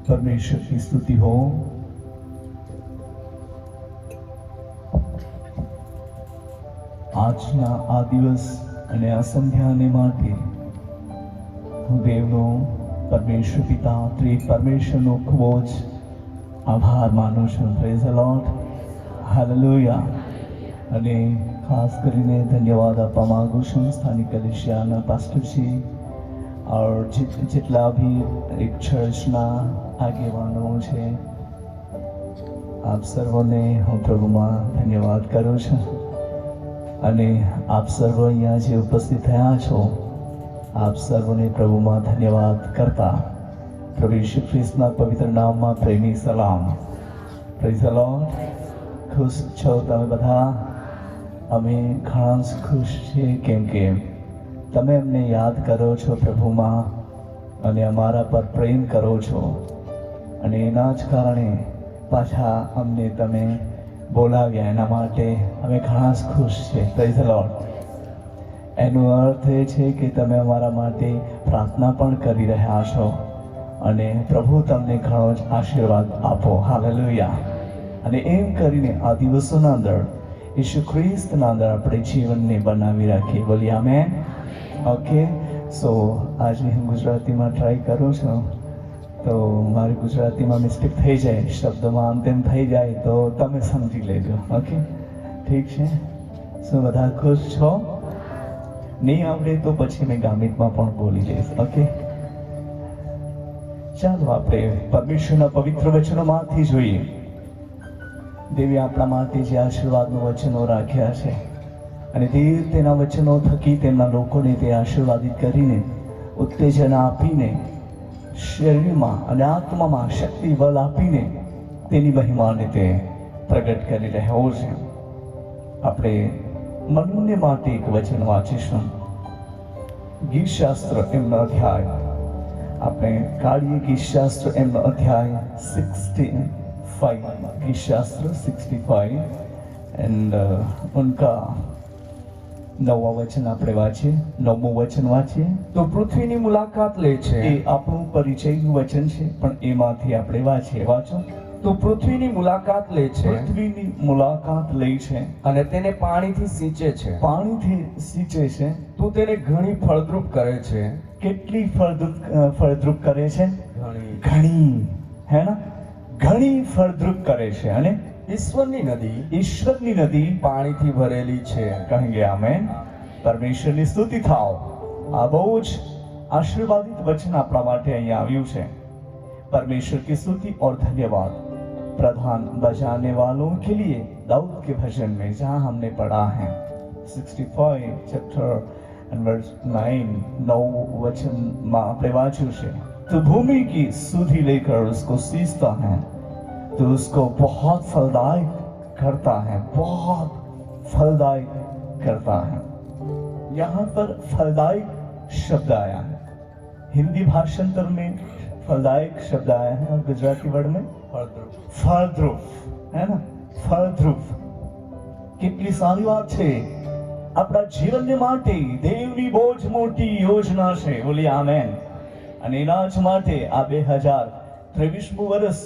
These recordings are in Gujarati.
परमेश्वर की स्तुति हो। આજના આ દિવસ અને આ સંધ્યાને માટે હું દેવનો, પરમેશ્વર પિતા, ત્રિએક પરમેશ્વરનો ખૂબ જ આભાર માનું છું. Praise the lord, hallelujah. અને ખાસ કરીને ધન્યવાદ આપવા માંગુ છું સ્થાનિક કલીસિયાના પાસ્ટરજી और जितना भी एक चर्चना આગેવાનો છે, આપ સર્વોને હું પ્રભુમાં ધન્યવાદ કરું છું. અને આપ સર્વ અહીંયા જે ઉપસ્થિત થયા છો, આપ સર્વોને પ્રભુમાં ધન્યવાદ કરતા પ્રભુ ઈસુ ખ્રિસ્તના પવિત્ર નામમાં પ્રેમી સલામ. Praise the lord. ખુશ છો તમે બધા? અમે ઘણા જ ખુશ છીએ, કેમ કે તમે અમને યાદ કરો છો પ્રભુમાં અને અમારા પર પ્રેમ કરો છો. અને એના જ કારણે પાછા અમને તમે બોલાવ્યા, એના માટે અમે ઘણા જ ખુશ છીએ. Praise the lord. એનો અર્થ એ છે કે તમે અમારા માટે પ્રાર્થના પણ કરી રહ્યા છો અને પ્રભુ તમને ઘણો જ આશીર્વાદ આપો. હાલેલુયા. અને એમ કરીને આ દિવસોના અંદર ઈસુ ખ્રિસ્તના અંદર આપણે જીવનને બનાવી રાખીએ. બોલીએ આમેન. ઓકે, સો આજે હું ગુજરાતીમાં ટ્રાય કરું છું, તો મારી ગુજરાતીમાં મિસ્ટેક થઈ જાય, શબ્દોમાં આમ તેમ થઈ જાય તો તમે સમજી લેજો. ઓકે, ઠીક છે? શું બધા ખુશ છો? નહીં આવડે તો પછી મેં ગામિતમાં પણ બોલી જઈશ. ઓકે, ચાલો આપણે પરમેશ્વરના પવિત્ર વચનોમાંથી જોઈએ. દેવી આપણા માટે જે આશીર્વાદનું વચનો રાખ્યા છે અને તે તેના વચનો થકી તેમના લોકોને તે આશીર્વાદિત કરીને, ઉત્તેજના આપીને, શરીરમાં અને આત્મામાં શક્તિ બળ આપીને તેની મહિમાને તે પ્રગટ કરી રહ્યો છે. આપણે મનુને માટે એક વચન વાંચીશું. ગીતશાસ્ત્ર એમનો અધ્યાય આપણે કાઢીએ. ગીતશાસ્ત્ર એમનો અધ્યાય 65, गीतशास्त्र 65 एंड उनका 9वां वचन આપણે વાંચીએ. 9મું વચન વાંચીએ. તો પૃથ્વીની મુલાકાત લે છે. એ આપણું પરિચયનું વચન છે, પણ એમાંથી આપણે વાંચીએ. વાંચો. તો પૃથ્વીની મુલાકાત લે છે, પૃથ્વીની મુલાકાત લે છે અને તેને પાણીથી સિંચે છે. પાણીથી સિંચે છે. તો તેને ઘણી ફળદ્રુપ કરે છે. કેટલી ફળદ્રુપ કરે છે? ઘણી. ઘણી, હે ને? ઘણી ફળદ્રુપ કરે છે. અને ઈશ્વરની નદી પાણીથી ભરેલી છે. કહેંગે આમેન. પરમેશ્વરની સ્તુતિ થાવ. આ બહુ જ આશીર્વાદિત વચન આપણા માટે અહીંયા આવ્યું છે. परमेश्वर की स्तुति और धन्यवाद प्रधान बजाने वालों के लिए दाऊद के भजन में, जहां हमने पढ़ा है 65 चैप्टर एंड वर्स 9, 9 वचन में આપણે વાંચ્યું છે. तो भूमि की सुधि लेकर उसको सींचता है तो उसको बहुत फलदायक करता है, बहुत फलदायक करता है. यहाँ पर फलदायक शब्द आया है. हिंदी भाषांतर में फलदायक शब्द आया है और गुजराती वर्ड में फलद्रुप, है ना? फलद्रुप. કેટલી સારી વાત છે. આપણા જીવનને માટે દેવની બહુ જ મોટી યોજના છે. બોલી આમેન. અને એના જ માટે આ 2023મું વર્ષ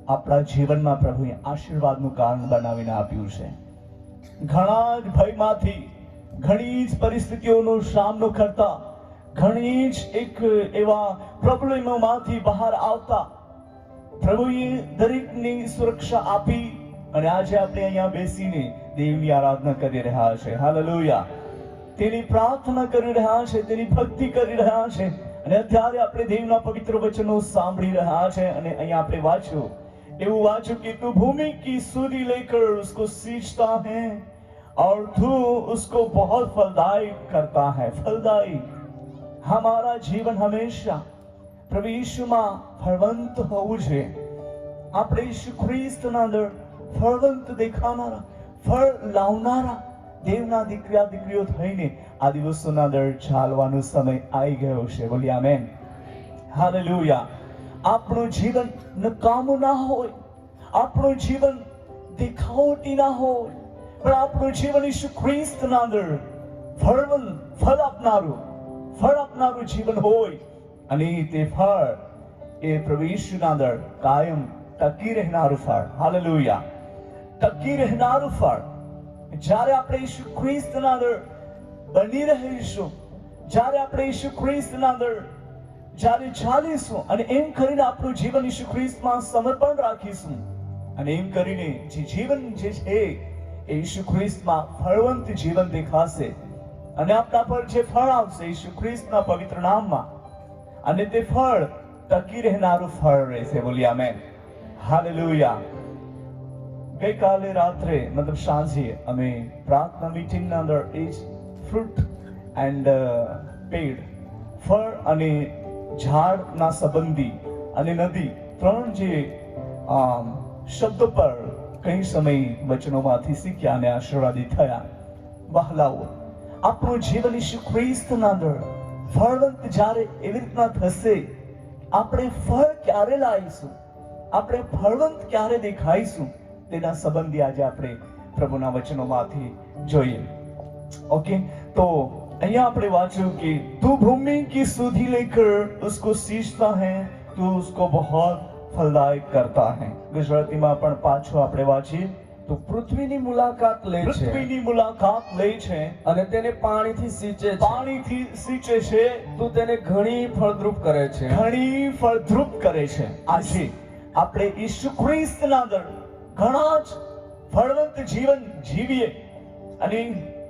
આપણા જીવનમાં પ્રભુએ આશીર્વાદનું કારણ બનાવીને આપ્યું છે. ઘણા જ ભયમાંથી, ઘણી જ પરિસ્થિતિઓનો સામનો કરતા, ઘણી જ એક એવા પ્રોબ્લેમોમાંથી બહાર આવતા પ્રભુએ દરેકની સુરક્ષા આપી અને આજે આપણે અહીંયા બેસીને દેવની આરાધના કરી રહ્યા છે. હાલેલુયા. તેની પ્રાર્થના કરી રહ્યા છે, તેની ભક્તિ કરી રહ્યા છે. અને અત્યારે આપણે દેવના પવિત્ર વચનો સાંભળી રહ્યા છે. અને અહીંયા આપણે વાંચ્યું, એવું વાંચ્યું કે તું ભૂમિ की सुधि लेकर उसको सींचता है और तू उसको बहुत फलदायक करता है. फलदायक. हमारा जीवन हमेशा प्रभु ईशुમાં ફળવંત હોવું જોઈએ. આપણે ઈસુ ખ્રિસ્તના અંદર ફળવંત દેખાનારા, ફળ લાવનારા દેવના દીકરા દીકરીઓ થઈને આ દિવસોના અંદર ચાલવાનો સમય આવી ગયો છે. બોલી આમેન. હાલેલુયા. આપણું જીવન નકામું ના હોય, આપણું જીવન દેખાવટી ના હોય, પણ આપણું જીવન ઈસુ ખ્રિસ્તના અંદર ફળ આપનારું જીવન હોય. અને તે ફળ એ પ્રભુ ઈશુના અંદર કાયમ ટકી રહેનારું ફળ, હાલેલુયા, ટકી રહેનારું ફળ. જ્યારે આપણે ઈસુ ખ્રિસ્તના અંદર બની રહીશું, જ્યારે આપણે ઈસુ ખ્રિસ્તના અંદર જ્યારે ચાલીશું અને એમ કરીને આપણું જીવન ઈસુ ખ્રિસ્તમાં સમર્પણ રાખીશું અને એમ કરીને જે જીવન જે છે એ ઈસુ ખ્રિસ્તમાં ફળવંત જીવન દેખાશે અને આપણા પર જે ફળ આવશે ઈસુ ખ્રિસ્તના પવિત્ર નામમાં, અને તે ફળ ટકી રહેનારું ફળ રહેશે. બોલીએ આમેન, હાલેલુયા. ગઈકાલે રાત્રે મતલબ સાંજે અમે પ્રાર્થના મીટિંગના અંદર એ જ ફ્રૂટ એન્ડ પેડ, ફળ અને ઝાડના સંબંધી અને નદી, ત્રણ જે શબ્દ પર કઈ સમય વચનોમાંથી શીખ્યા અને આશીર્વાદિત થયા. વહાલાઓ, આપણું જીવન ઈસુ ખ્રિસ્તના અંદર ફળવંત જ્યારે એવી રીતના થશે, આપણે ફળ ક્યારે લાવીશું, આપણે ફળવંત ક્યારે દેખાઈશું, તેના સંબંધી આજે આપણે પ્રભુના વચનોમાંથી જોઈએ. ઓકે, તો અહીંયા આપણે વાંચ્યું કે તું ભૂमि की सुधि लेकर उसको सींचता है तो उसको बहुत फलदायक करता है. ગુજરાતીમાં પણ પાછું આપણે વાંચીએ તો પૃથ્વીની મુલાકાત લે છે, પૃથ્વીની મુલાકાત લે છે અને તેને પાણીથી સિંચે છે. પાણીથી સિંચે છે તું તેને ઘણી ફળદ્રુપ કરે છે. ઘણી ફળદ્રુપ કરે છે. આજે આપણે ઈસુ ખ્રિસ્તના અંદર ઘણા જ ફળવંત જીવન જીવીએ અને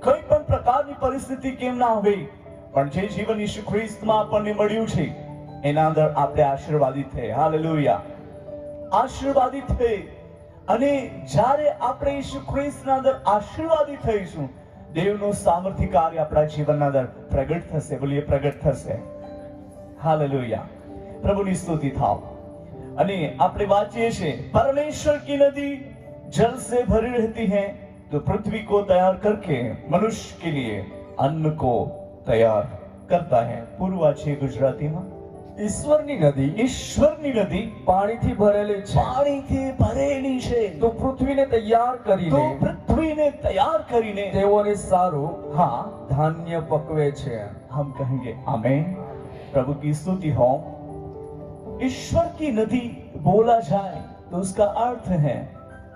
કઈ પણ પ્રકારની પરિસ્થિતિ કેમ ના હોય, પણ જે જીવન ઈસુ ખ્રિસ્તમાં આપણને મળ્યું છે એના અંદર આપણે આશીર્વાદિત થઈએ. હાલેલુયા, આશીર્વાદિત થઈએ. અને જ્યારે આપણે ઈસુ ખ્રિસ્તના અંદર આશીર્વાદિત થઈશું, દેવનું સામર્થ્ય કાર્ય આપણા જીવનના અંદર પ્રગટ થશે. બોલીએ, પ્રગટ થશે. હાલેલુયા, પ્રભુની સ્તુતિ થાવ. અને આપણે વાંચીએ છીએ परमेश्वर की नदी जल से भरी रहती है तो पृथ्वी को तैयार करके मनुष्य के लिए अन्न को तैयार करता है. પૂરું વાંચીએ ગુજરાતીમાં. ઈશ્વરની નદી, ઈશ્વરની નદી પાણીથી ભરેલી છે, પાણીથી ભરેલી છે તો પૃથ્વીને તૈયાર તો કરીને પૃથ્વીને તૈયાર કરીને તેઓને સારું हाँ ધાન્ય પકવે છે. हम कहेंगे आमेन. प्रभु की स्तुति हो. ईश्वर की नदी बोला जाए तो उसका अर्थ है,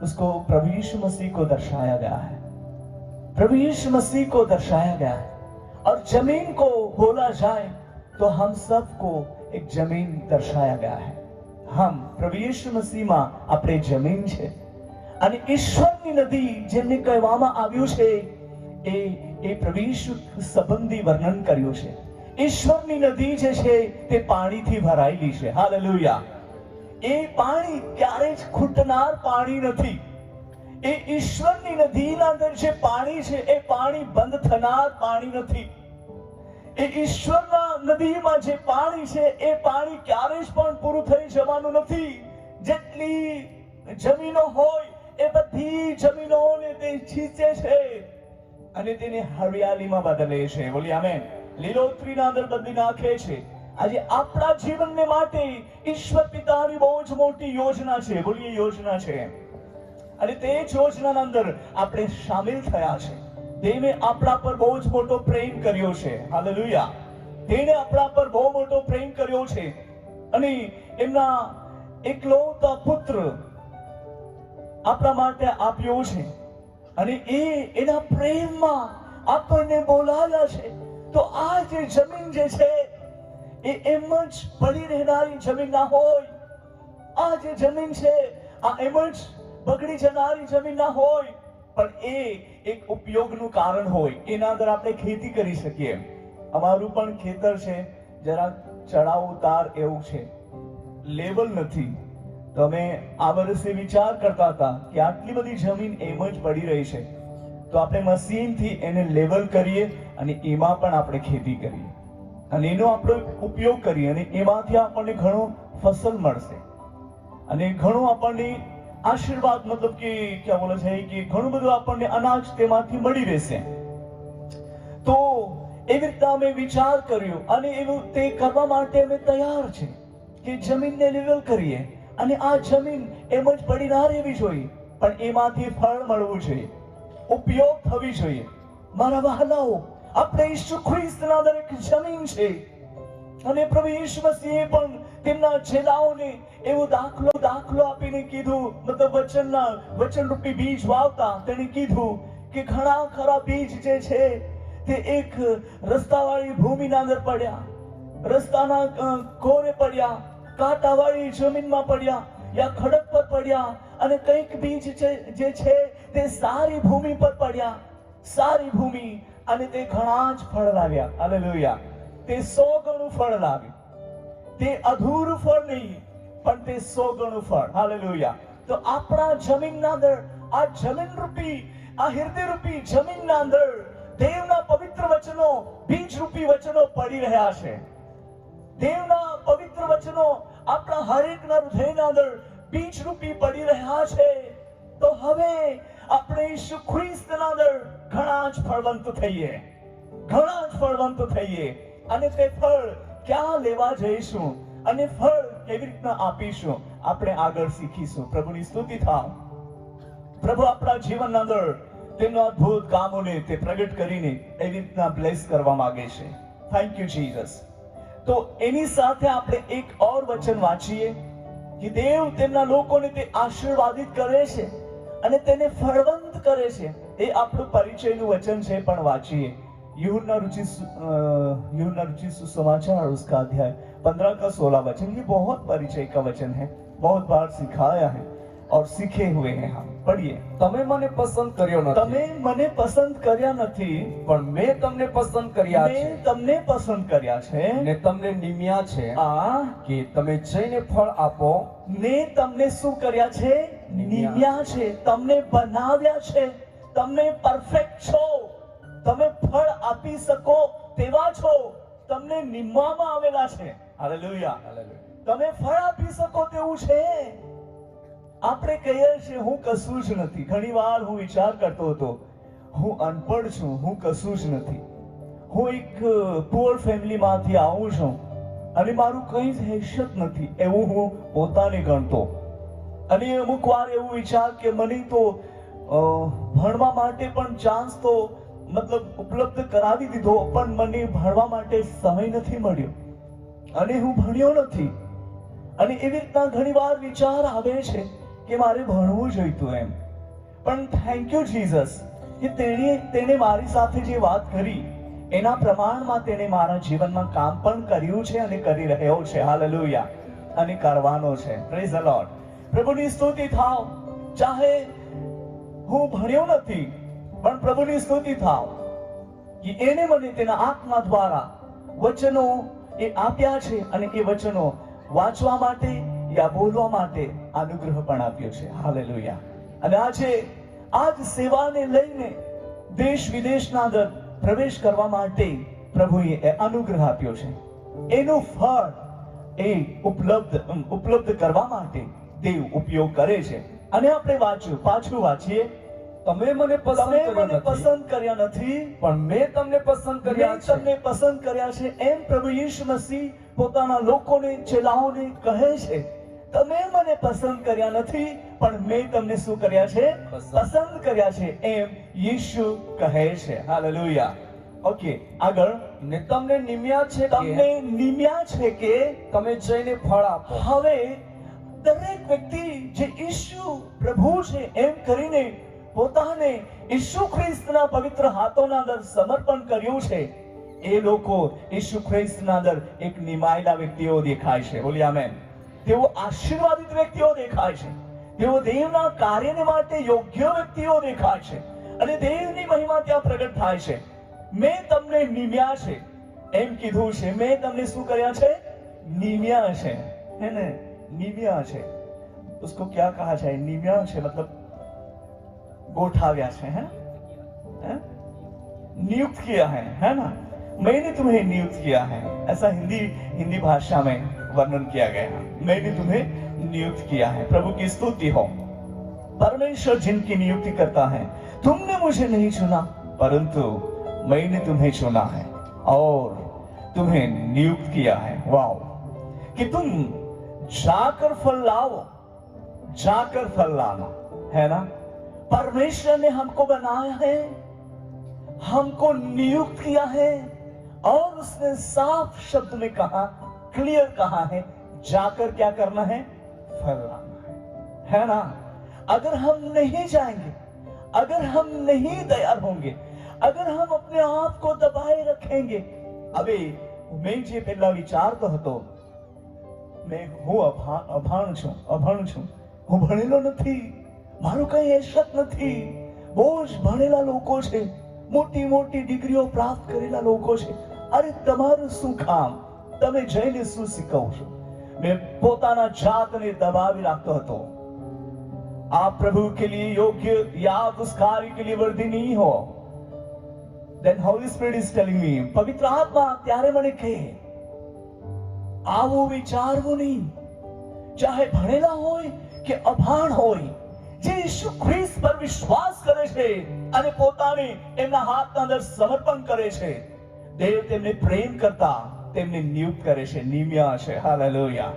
उसको प्रभु यीशु मसीह को दर्शाया गया है, प्रभु यीशु मसीह को दर्शाया गया है. और जमीन को बोला जाए तो हम सबको एक जमीन दर्शाया गया है. हम प्रभु यीशु મસીહમાં આપણે જમીન છે અને ઈશ્વરની નદી જેમને કહેવામાં આવ્યું છે એ પ્રભુ ઈસુ સંબંધી વર્ણન કર્યું છે. ઈશ્વરની નદી જે છે તે પાણીથી ભરાયેલી છે. હાલેલુયા. એ પાણી ક્યારે જ ખૂટનાર પાણી નથી. એ ઈશ્વરની નદીના અંદર જે પાણી છે એ પાણી બંધ થનાર પાણી નથી. એ ઈશ્વરના નદીમાં જે પાણી છે એ પાણી ક્યારે જ પણ પૂરું થઈ જવાનું નથી. જેટલી જમીનો હોય એ બધી જમીનોને તે છીંચે છે અને તેને હરિયાળીમાં બદલે છે. બોલી આમેન. લીલોતરીના અંદર બદલી નાખે છે. આજે આપણા જીવનને માટે ઈશ્વર પિતાની બહુ જ મોટી યોજના છે. બોલીએ, યોજના છે. અને તે જ યોજનાના અંદર આપણે સામેલ થયા છે. તેને આપણા પર બહુ જ મોટો પ્રેમ કર્યો છે. હાલેલુયા. તેને આપણા પર બહુ મોટો પ્રેમ કર્યો છે અને એમના એકલૌતા પુત્ર આપણા માટે આપ્યો છે અને એના પ્રેમમાં આપણને બોલાવ્યા છે. તો આ જે જમીન જે છે એ એમ જ પડી રહેનારી જમીન ના હોય. આ જે જમીન છે આ એમ જ બગડી જનારી જમીન ના હોય, પણ એ એક ઉપયોગનું કારણ હોય. એના અંદર આપણે ખેતી કરી શકીએ. અમારું પણ ખેતર છે, જરા ચડાવ ઉતાર એવું છે, લેવલ નથી. તો અમે આ વર્ષે વિચાર કરતા હતા કે આટલી બધી જમીન એમ જ પડી રહી છે તો આપણે મશીનથી એને લેવલ કરીએ અને એમાં પણ આપણે ખેતી કરીએ અને એનો આપણે ઉપયોગ કરીએ અને એમાંથી આપણને ઘણો ફસલ મળશે અને ઘણો આપણને આશીર્વાદ મતલબ કે ક્યાં બોલે છે કે ઘણું બધું આપણને અનાજ તેમાંથી મળી રહેશે. તો એવી રીતના અમે વિચાર કર્યો અને એવું તે કરવા માટે અમે તૈયાર છે કે જમીનને લેવલ કરીએ અને આ જમીન એમ જ પડી ના રહેવી જોઈએ, પણ એમાંથી ફળ મળવું જોઈએ, ઉપયોગ થવી જોઈએ. મારા વહાલાઓ, આપણે ઈસુ ખ્રિસ્તના અંદર એક જમીન છે અને પ્રભુ ઈસુ મસીહે પણ તેમના ચેલાઓને એવો દાખલો આપીને કીધું, મતલબ વચનરૂપી બીજ વાવતા તેણે કીધું કે ઘણા ખરા બીજ જે છે તે એક રસ્તાવાળી ભૂમિના અંદર પડ્યા, રસ્તાના કોરે પડ્યા, કાંટાવાળી જમીનમાં પડ્યા યા ખડક પર પડ્યા, અને કંઈક બીજ જે છે તે સારી ભૂમિ પર પડ્યા, સારી ભૂમિ, અને તે ઘણા જ ફળ લાવ્યા. હાલેલુયા. તે 100 ગણું ફળ લાવ્યું. તે અધૂરું ફળ નહીં, પણ તે 100 ગણું ફળ. હાલેલુયા. તો આપણા જમીનના અંદર, આ જમીનરૂપી, આ હૃદયરૂપી જમીનના અંદર દેવના પવિત્ર વચનો, બીજરૂપી વચનો પડી રહ્યા છે. દેવના પવિત્ર વચનો આપણા હરેકના હૃદયના અંદર બીજરૂપી પડી રહ્યા છે. તો હવે આપણે ઈસુ ખ્રિસ્તના અંદર ઘણા જ ફળવંત થઈએ, ઘણા જ ફળવંત થઈએ. અને તે ફળ ક્યાં લેવા જઈશું અને ફળ કેવી રીતના આપીશું, આપણે આગળ શીખીશું. પ્રભુની સ્તુતિ થાવ. પ્રભુ આપણા જીવનના અંદર તેમના અદ્ભુત કામોને તે પ્રગટ કરીને એવી રીતના બ્લેસ કરવા માંગે છે. Thank you Jesus. તો એની સાથે આપણે એક ઓર વચન વાંચીએ કે દેવ તેમના લોકોને તે આશીર્વાદિત કરે છે અને તેને ફળવંત કરે છે. એ આપણું પરિચયનું વચન છે, પણ વાંચીએ यूहन्ना रुचि सुसमाचार उसका अध्याय 15 का 16 वचन. ये बहुत परिचय का वचन है, बहुत बार सिखाया है और सीखे हुए हैं हम. पढ़िए. તમે મને પસંદ કર્યો નથી, તમે મને પસંદ કર્યા નથી, પણ મેં તમને પસંદ કર્યા છે, મેં તમને પસંદ કર્યા છે ને તમને નિમ્યા છે કે તમે જઈને ફળ આપો. ને તમને શું કર્યા છે? નિમ્યા છે. તમને બનાવ્યા છે. તમે પરફેક્ટ છો, તમે ફળ આપી શકો તેવા છો. તમને નિમવામાં આવેલા છે. હાલેલુયા. તમે ફળ આપી શકો તેવું છે. આપણે કહીએ છીએ હું કશું જ નથી. ઘણી વાર હું વિચાર કરતો હતો, હું અનપઢ છું, હું કશું જ નથી, હું એક પુઅર ફેમિલીમાંથી આવું છું અને મારું કંઈ જ હેસિયત નથી, એવું હું પોતાને ગણતો. અને અમુક વાર એવું વિચાર કે મને તો ભણવા માટે પણ ચાન્સ તો મતલબ ઉપલબ્ધ કરાવી દીધો, પણ મને ભણવા માટે સમય નથી મળ્યો અને હું ભણ્યો નથી. અને એવી રીતના ઘણી વાર વિચાર આવે છે કે મારે ભણવું જોઈતું એમ. પણ થેન્ક યુ જીસસ કે તેણે મારી સાથે જે વાત કરી એના પ્રમાણમાં તેણે મારા જીવનમાં કામ પણ કર્યું છે અને કરી રહ્યો છે. હાલેલુયા. અને કરવાનો છે. Praise the lord. પ્રભુની સ્તુતિ થાવ. ચાહે હું ભણ્યો નથી, પણ પ્રભુની સ્તુતિ થાવ કે એને મને તેના આત્મા દ્વારા વચનો એ આપ્યા છે અને એ વચનો વાંચવા માટે યા બોલવા માટે અનુગ્રહ પણ આપ્યો છે. હાલેલુયા. અને આજ સેવાને લઈને દેશ વિદેશના અંદર પ્રવેશ કરવા માટે પ્રભુએ એ અનુગ્રહ આપ્યો છે. એનું ફળ એ ઉપલબ્ધ કરવા માટે દેવ ઉપયોગ કરે છે. અને આપણે પાછું વાંચીએ. તમે મને પસંદ કર્યા નથી, પણ મેં તમને પસંદ કર્યા છે. તમને પસંદ કર્યા છે. એમ પ્રભુ ઈસુ મસીહ પોતાના લોકોને, ચેલાઓને કહે છે, તમે મને પસંદ કર્યા નથી, પણ મેં તમને શું કર્યા છે? પસંદ કર્યા છે. એમ ઈસુ કહે છે. હાલેલુયા. ઓકે, આગળ. ને તમને નિમ્યા છે, તમને નિમ્યા છે કે તમે જઈને ફળ આપો. હવે દરેક વ્યક્તિ જે ઈસુ પ્રભુ છે એમ કરીને પોતાને ઈસુ ખ્રિસ્તના પવિત્ર હાથોના અંદર સમર્પણ કર્યું છે, એ લોકો ઈસુ ખ્રિસ્તના અંદર એક નિમાયેલા વ્યક્તિઓ દેખાય છે. બોલી આમેન. તેઓ આશીર્વાદિત વ્યક્તિઓ દેખાય છે. તેઓ દેવના કાર્યને માટે યોગ્ય વ્યક્તિઓ દેખાય છે અને દેવની મહિમા ત્યાં પ્રગટ થાય છે. મેં તમને નિમ્યા છે એમ કીધું છે. મેં તમને શું કર્યા છે? નિમ્યા છે. હે ને? નિમ્યા છે. उसको क्या कहा जाए? निम्या છે मतलब गोठाव्या है? नियुक्त किया है ना? मैंने तुम्हें नियुक्त किया है, ऐसा हिंदी भाषा में वर्णन किया गया. मैंने तुम्हें नियुक्त किया है. प्रभु की स्तुति हो. परमेश्वर जिनकी नियुक्ति करता है, तुमने मुझे नहीं चुना परंतु मैंने तुम्हें चुना है और तुम्हें नियुक्त किया है. वाओ. कि तुम जाकर फल लाओ, जाकर फल लाना, है ना? परमेश्वर ने हमको बनाया है, हमको नियुक्त किया है और उसने साफ शब्द में कहा, क्लियर कहा है, जाकर क्या करना है? फल लाना है ना? अगर हम नहीं जाएंगे, अगर हम नहीं तैयार होंगे, अगर हम अपने आप को दबाए रखेंगे, अबे मैं जे पहला विचारतो હતો, मैं હું અભણ છું, હું ભણેલો નથી, મારું કઈ હેસિયત નથી, બહુ જ ભણેલા લોકો છે, મોટી મોટી ડિગ્રીઓ પ્રાપ્ત કરેલા લોકો છે. અરે તમારું શું કામ? તમે જઈને શું શીખવશો? मैं પોતાના જાતને દબાવી રાખતો હતો. आप प्रभु के लिए योग्य या आप उस कार्य के लिए वर्दी नहीं हो. Then Holy Spirit is telling me, પવિત્ર આત્મા ત્યારે મને કહે, આવું વિચારવું નહીં. ચાહે ભણેલા હોય કે અભાણ હોય, જે ઈસુ ખ્રિસ્ત પર વિશ્વાસ કરે છે અને પોતાને એમના હાથના અંદર સમર્પણ કરે છે, દેવ તેમને પ્રેમ કરતા તેમને નિયુક્ત કરે છે. નિમ્યા છે. હાલેલુયા.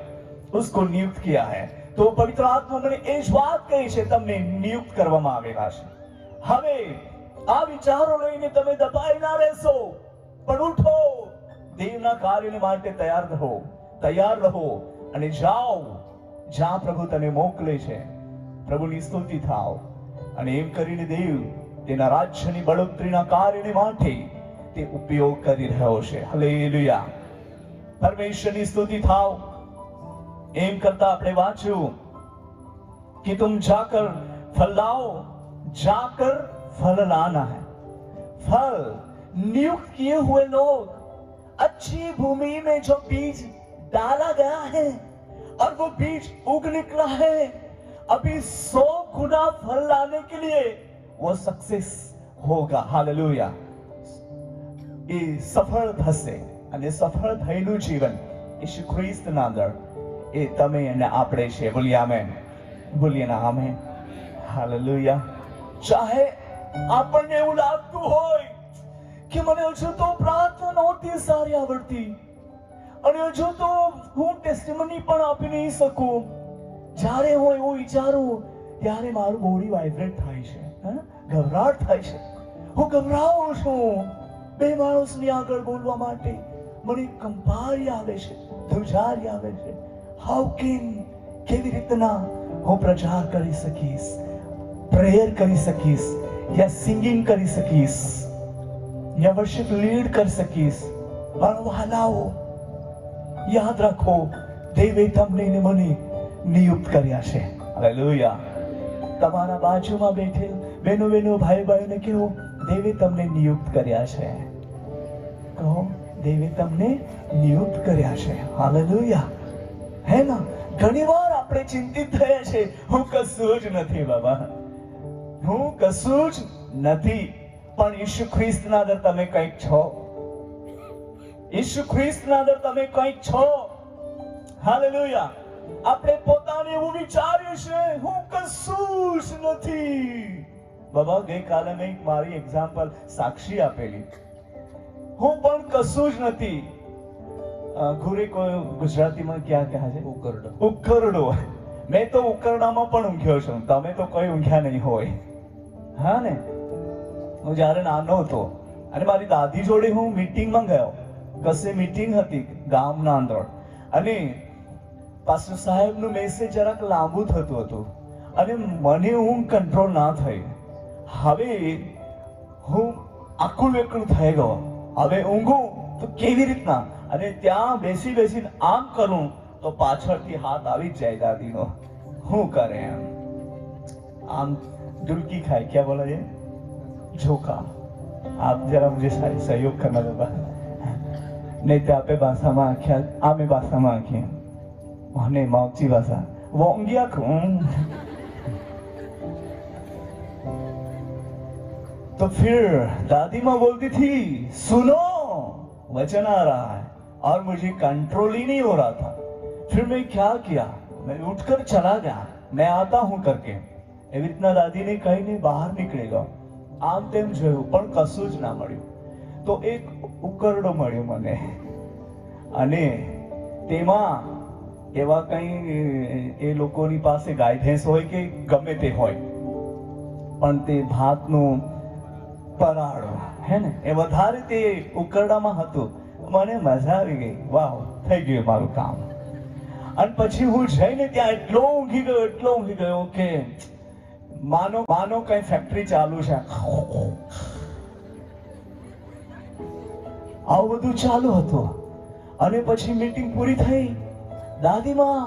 उसको नियुक्त किया है. तो पवित्र आत्मा મને એ જ વાત કહી છે, તમને નિયુક્ત કરવામાં આવેલા છે. હવે આ વિચારો લઈને તમે દબાઈ ના રહેશો, પણ ઉઠો, દેવના કાર્યને માટે તૈયાર રહો અને જાઓ જ્યાં પ્રભુ તને મોકલે છે. પ્રભુની સ્તુતિ થાઓ અને એમ કરીને દેવ તેના રાજ્યની બળોતરીના કાર્યને માટે તે ઉપયોગ કરી રહ્યો છે. હાલેલુયા. પરમેશ્વરની સ્તુતિ થાઓ. एम करता अपने वाचू कि तुम जाकर फल लाओ, जाकर फल लाना है. फल नियुक्त किए हुए लोग, अच्छी भूमि में जो बीज डाला गया है और वो बीज उग निकला है, अभी 100 गुना फल लाने के लिए वो सक्सेस होगा. हालेलुया. એ સફળ થશે અને સફળ થયેલું જીવન ઈસુ ખ્રિસ્તના અંદર એ તમે અને આપણે છે. બોલીએ આમેન. બોલીએ ના આમેન. હાલેલુયા. ચાહે આપણને એવું લાગતું હોય કે મને હજુ તો પ્રાર્થના નહોતી સારી આવડતી અને હજુ તો હું ટેસ્ટિમની પણ આપી નહીં શકું, જ્યારે હું એવું વિચારું ત્યારે મારું બોડી વાઇબ્રેટ થાય છે, ગભરાટ થાય છે, હું ગભરાઉં છું. બે માણસની આગળ બોલવા માટે મને કંપારી આવે છે, ધ્રુજારી આવે છે. હાઉ કેન, કેવી રીતના હું પ્રચાર કરી શકીશ, પ્રેયર કરી શકીશ, યા સિંગિંગ કરી શકીશ, યા વર્શિપ લીડ કરી શકીશ? મારા વહાલાઓ, યાદ રાખો, દેવે તમને ને મને નિયુક્ત કર્યા છે. હાલેલુયા. તમારા બાજુમાં બેઠેલ બહેનો ભાઈ ભાઈઓને કહો, દેવે તમને નિયુક્ત કર્યા છે. કહો, દેવે તમને નિયુક્ત કર્યા છે. હાલેલુયા. હે ના? ઘણીવાર આપણે ચિંતિત થયા છે, હું કશું જ નથી બાબા, હું કશું જ નથી. પણ ઈસુ ખ્રિસ્તના અંદર તમે કંઈક છો. ઈસુ ખ્રિસ્તના અંદર તમે કંઈક છો. હાલેલુયા. આપણે પોતાને એવું વિચાર્યું છે, હું કશું જ નથી. બાબા ગઈકાલે મેં મારી એક્ઝામ્પલ સાક્ષી આપેલી, હું પણ કશું જ નથી. ઘોરે કોઈ ગુજરાતીમાં ક્યાં કહે છે? ઉકરડો. મેં તો ઉકરડામાં પણ ઊંઘ્યો છું, તમે તો કોઈ ઊંઘ્યા નહીં હોય. હા ને? હું જ્યારે નાનો હતો અને મારી દાદી જોડે હું મીટિંગમાં ગયો, કશે મીટિંગ હતી ગામના અંદર, અને પાસ્ટર સાહેબનું મેસેજ જરાક લાંબુ થતું હતું અને મને ઊંઘ કંટ્રોલ ના થઈ. હવે હું આકુલ વેકુલ થઈ ગયો. હવે ઊંઘું તો કેવી રીતના? અને ત્યાં બેસીને આમ કરું તો પાછળથી હાથ આવી જ જાય દાદીનો. શું કરે? આમ डुलकी खाए, क्या बोला ये? झोंका. आप जरा मुझे सहयोग करना बाबा, नहीं तो आपे भाषा में आख्या, आमे भाषा में आखिए, वहने मावची भाषा वोंगिया खूं. तो फिर दादी माँ बोलती थी, सुनो वचन आ रहा है, और मुझे कंट्रोल ही नहीं हो रहा था. फिर मैं क्या किया, मैं उठकर चला गया, मैं आता हूं करके. એવી રીતના દાદીને કહીને બહાર નીકળી ગયો. આમ તેમ જોયું પણ કશું જ ના મળ્યું. તો એક ઉકરડો મળ્યો મને, અને તેમાં એવા કંઈ એ લોકોની પાસે ગાય ભેંસ હોય કે ગમે તે હોય, પણ તે ભાતનું પરાળો હે ને એ વધારે તે ઉકરડામાં હતું. મને મજા આવી ગઈ, વાવ, થઈ ગયું મારું કામ. અને પછી હું જઈને ત્યાં એટલો ઊંઘી ગયો કે માનો કઈ ફેક્ટરી ચાલુ છે, આવું બધું ચાલુ હતું. અને પછી મીટિંગ પૂરી થઈ, દાદીમાં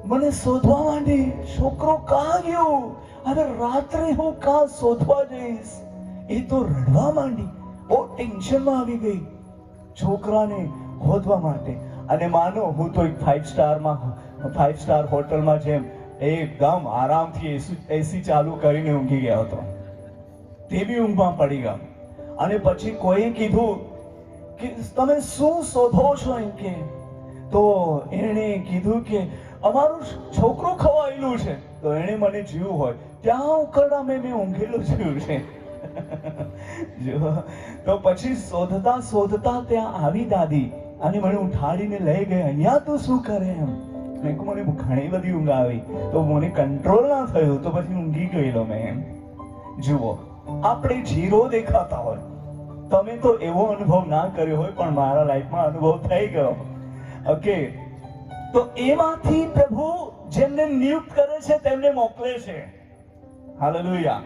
મને શોધવા માંડી, છોકરો કાં ગયો, હવે રાત્રે હું કાં શોધવા જઈશ. એ તો રડવા માંડી, બહુ ટેન્શનમાં આવી ગઈ છોકરાને શોધવા માટે. અને માનો હું તો એક 5 સ્ટાર હોટલમાં જેમ એકદમ આરામથી એસી ચાલુ કરીને ઊંઘી ગયો હતો. તે બી ઊંઘમાં પડી ગયો. અને પછી કોઈએ કીધું કે તમે શું શોધો છો એમ કે. તો એણે કીધું કે અમારું છોકરું ખવાયેલું છે. તો એણે મને જીવું હોય ત્યાં ઉકરડા મેં ઊંઘેલું જોયું છે. જો તો પછી શોધતા ત્યાં આવી દાદી અને મને ઉઠાડીને લઈ ગઈ. અહીંયા તું શું કરે એમ. મેં કહ્યું મને ઘણી બધી ઊંઘ આવી, તો મને કંટ્રોલ ના થયું, તો પછી ઊંઘી ગયેલો મેં એમ. જુઓ, આપણે ઝીરો દેખાતા હોય, તમે તો એવો અનુભવ ના કર્યો હોય, પણ મારા લાઈફમાં અનુભવ થઈ ગયો. ઓકે, તો એમાંથી પ્રભુ જેમને નિયુક્ત કરે છે તેમને મોકલે છે. હાલેલુયા.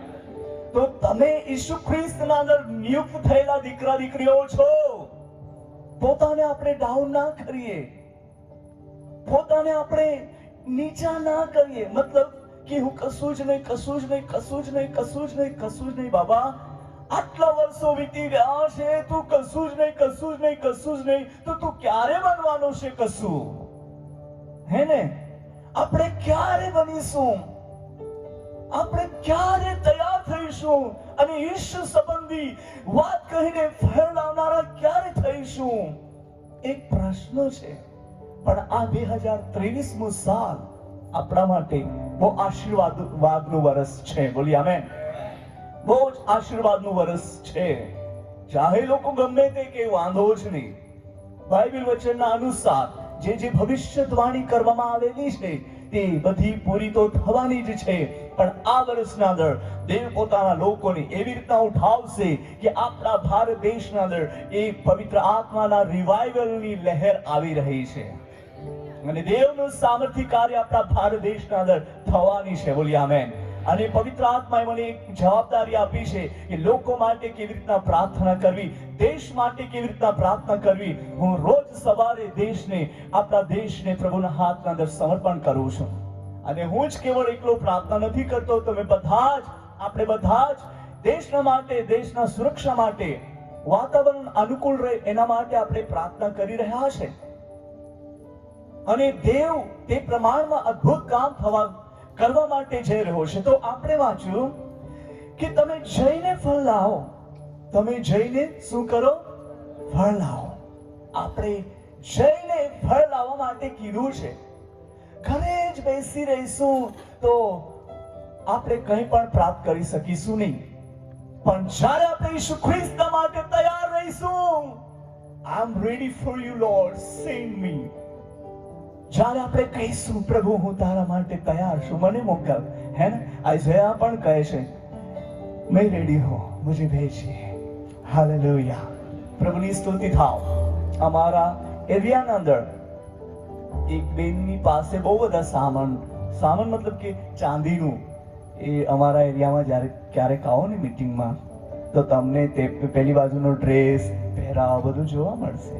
તો તમે ઈસુ ખ્રિસ્તના અંદર નિયુક્ત થયેલા દીકરા દીકરીઓ છો. પોતાને આપણે ડાઉન ના કરીએ, પોતાને આપણે નીચા ના કરીએ. મતલબ કે હું કશું જ નહીં બાબા, આટલા વર્ષો વીતી ગયા છે, તું કશું જ નહીં, તો તું ક્યારે બનવાનો છે કશું? હે ને, આપણે ક્યારે બનીશું? આપણે ક્યારે તૈયાર થઈશું? અને ઈશ્વર સંબંધી વાત કહીને ફેરવનારા ક્યારે થઈશું? એક પ્રશ્ન છે. પણ આ 2023મું સાલ આપણા માટે બહુ આશીર્વાદનું વર્ષ છે. બોલી આમેન. બહુ જ આશીર્વાદનું વર્ષ છે. ચાહે લોકો ગમે તે કે વાંધો જ નહીં. બાઇબલ વચનના અનુસાર જે ભવિષ્યવાણી કરવામાં આવેલી છે તે બધી પૂરી તો થવાની જ છે. પણ આ વર્ષના અંદર દેવ પોતાના લોકોને એવી રીતના ઉઠાવશે કે આપણા ભારત દેશના અંદર એક પવિત્ર આત્માના રિવાઇવલની લહેર આવી રહી છે. અને દેવનું સામર્થ્ય કાર્ય આપણા ભારત દેશના અંદર થવાની છે. બોલી આમેન. અને પવિત્ર આત્માએ મને એક જવાબદારી આપી છે કે લોકો માટે કેવી રીતના પ્રાર્થના કરવી, દેશ માટે કેવી રીતના પ્રાર્થના કરવી. હું રોજ સવારે આપણા દેશને પ્રભુના હાથના અંદર સમર્પણ કરું છું. અને હું જ કેવળ એકલો પ્રાર્થના નથી કરતો, આપણે બધા જ દેશના માટે, દેશના સુરક્ષા માટે, વાતાવરણ અનુકૂળ રહે એના માટે આપણે પ્રાર્થના કરી રહ્યા છે. અને દેવ તે પ્રમાણમાં અદ્ભુત કામ કરવા માટે જઈ રહ્યો છે. તો આપણે વાંચ્યું કે તમે જઈને ફળ લાવો. તમે જઈને શું કરો? ફળ લાવો. આપણે જઈને ફળ લાવવા માટે કીધું છે. ઘરે જ બેસી રહીશું તો આપણે કંઈ પણ પ્રાપ્ત કરી શકીશું નહીં. પણ જ્યારે આપણે ઈસુ ખ્રિસ્ત માટે તૈયાર રહીશું, I am ready for you lord, send me. જ્યારે આપણે કહીશું પ્રભુ હું તારા માટે તૈયાર છું, મને મોકલ. હે ને, આઈઝાયા પણ કહે છે मैं रेडी हूं, मुझे भेजिए. हालेलुया. પ્રભુની સ્તુતિ થાવ. અમારા એરિયાના અંદર એક બેનની પાસે બહુ બધા સામાન મતલબ કે ચાંદીનું, એ અમારા એરિયામાં જ્યારે ક્યારેક આવો ને મીટિંગમાં તો તમને તે પેલી બાજુનો ડ્રેસ પહેરાવ બધું જોવા મળશે.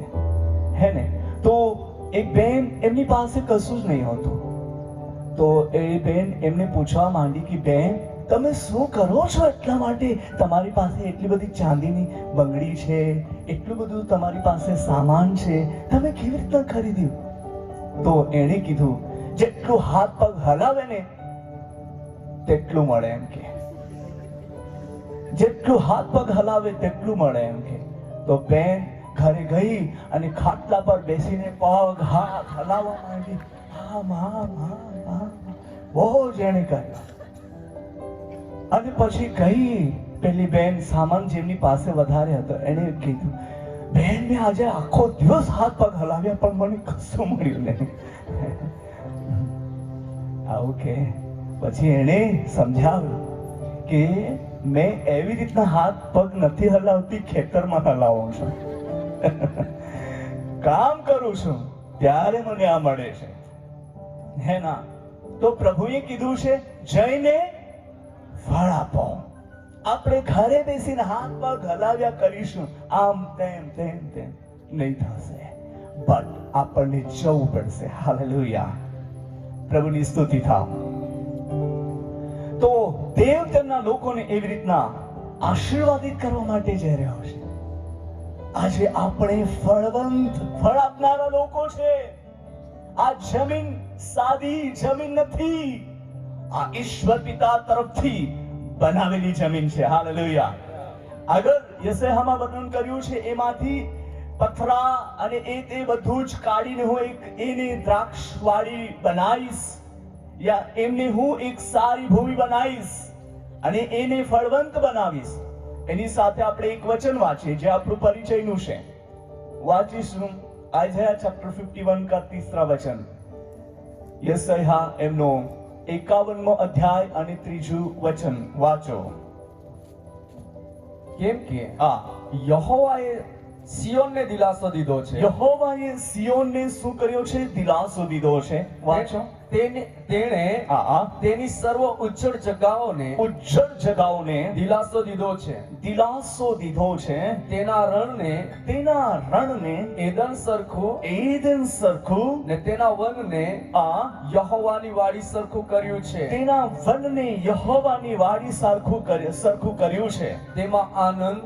હે ને, તો એક બેન એમની પાસે કશું જ નહીં હોતું. તો એ બેન એમને પૂછવા માંડી કે બેન તમે શું કરો છો એટલા માટે તમારી પાસે એટલી બધી ચાંદીની બંગડી છે, એટલું બધું તમારી પાસે સામાન છે, તમે કેવી રીતના ખરીદ્યું? તો એણે કીધું જેટલું હાથ પગ હલાવે ને તેટલું મળે એમ કે, જેટલું હાથ પગ હલાવે તેટલું મળે એમ કે. તો બેન ઘરે ગઈ અને ખાટલા પર બેસીને પગ હાથ હલાવવા માંડી. બહુ જ એણે કર્યું. અને પછી ગઈ પેલી બેન, સામાન જેમની પાસે વધારે હતો, એને કીધું બેન મેં આજે આખો દિવસ હાથ પગ હલાવ્યા પણ મને કશું મળ્યું નહીં. આવું કે પછી એને સમજાવ્યું કે મેં એવી રીતના હાથ પગ નથી હલાવતી, ખેતરમાં હલાવું છું. કામ કરું છું ત્યારે મને આ મળે છે, હે ના? તો પ્રભુએ કીધું છે જઈને ફળ આપો. આપણે ઘરે બેસીને હાથ પગ હલાવ્યા કરીશું આમ તેમ તેમ તેમ, નહીં થશે. બટ આપણને જવું પડશે. હાલેલુયા, પ્રભુની સ્તુતિ થાવ. તો દેવ તેમના લોકોને એવી રીતના આશીર્વાદિત કરવા માટે જઈ રહ્યો છે. આજે આપણે ફળ આપનારા લોકો છે. આ જમીન સાદી જમીન નથી, આ ઈશ્વર પિતા તરફથી બનાવેલી જમીન છે. હાલેલુયા. આગળ યશાયામાં વર્ણન કર્યું છે, એમાંથી પથરા અને તે બધું જ કાઢીને હું એને દ્રાક્ષવાળી બનાવીશ, યા એમને હું એક સારી ભૂમિ બનાવીશ અને એને ફળવંત બનાવીશ. એની સાથે આપણે એક વચન વાંચીએ જે આપણું પરિચયનું છે. વાંચીશું આઇઝાયા ચેપ્ટર 51 का 3रा वचन. યશાયા એમનો 51મો અધ્યાય અને 3જું વચન વાંચો. કેમ કે યહોવાએ સિયોનને દિલાસો દીધો છે. યહોવાએ સિયોનને શું કર્યો છે? દિલાસો દીધો છે. વાંચો. તેણે તેની સર્વ ઉજ્જડ જગાઓને દિલાસો દીધો છે. દિલાસો દીધો છે. તેના રણને એદન સરખું ને તેના વનને યહોવાની વાડી સરખું કર્યું છે. તેના વનને યહોવાની વાડી સરખું કર્યું છે.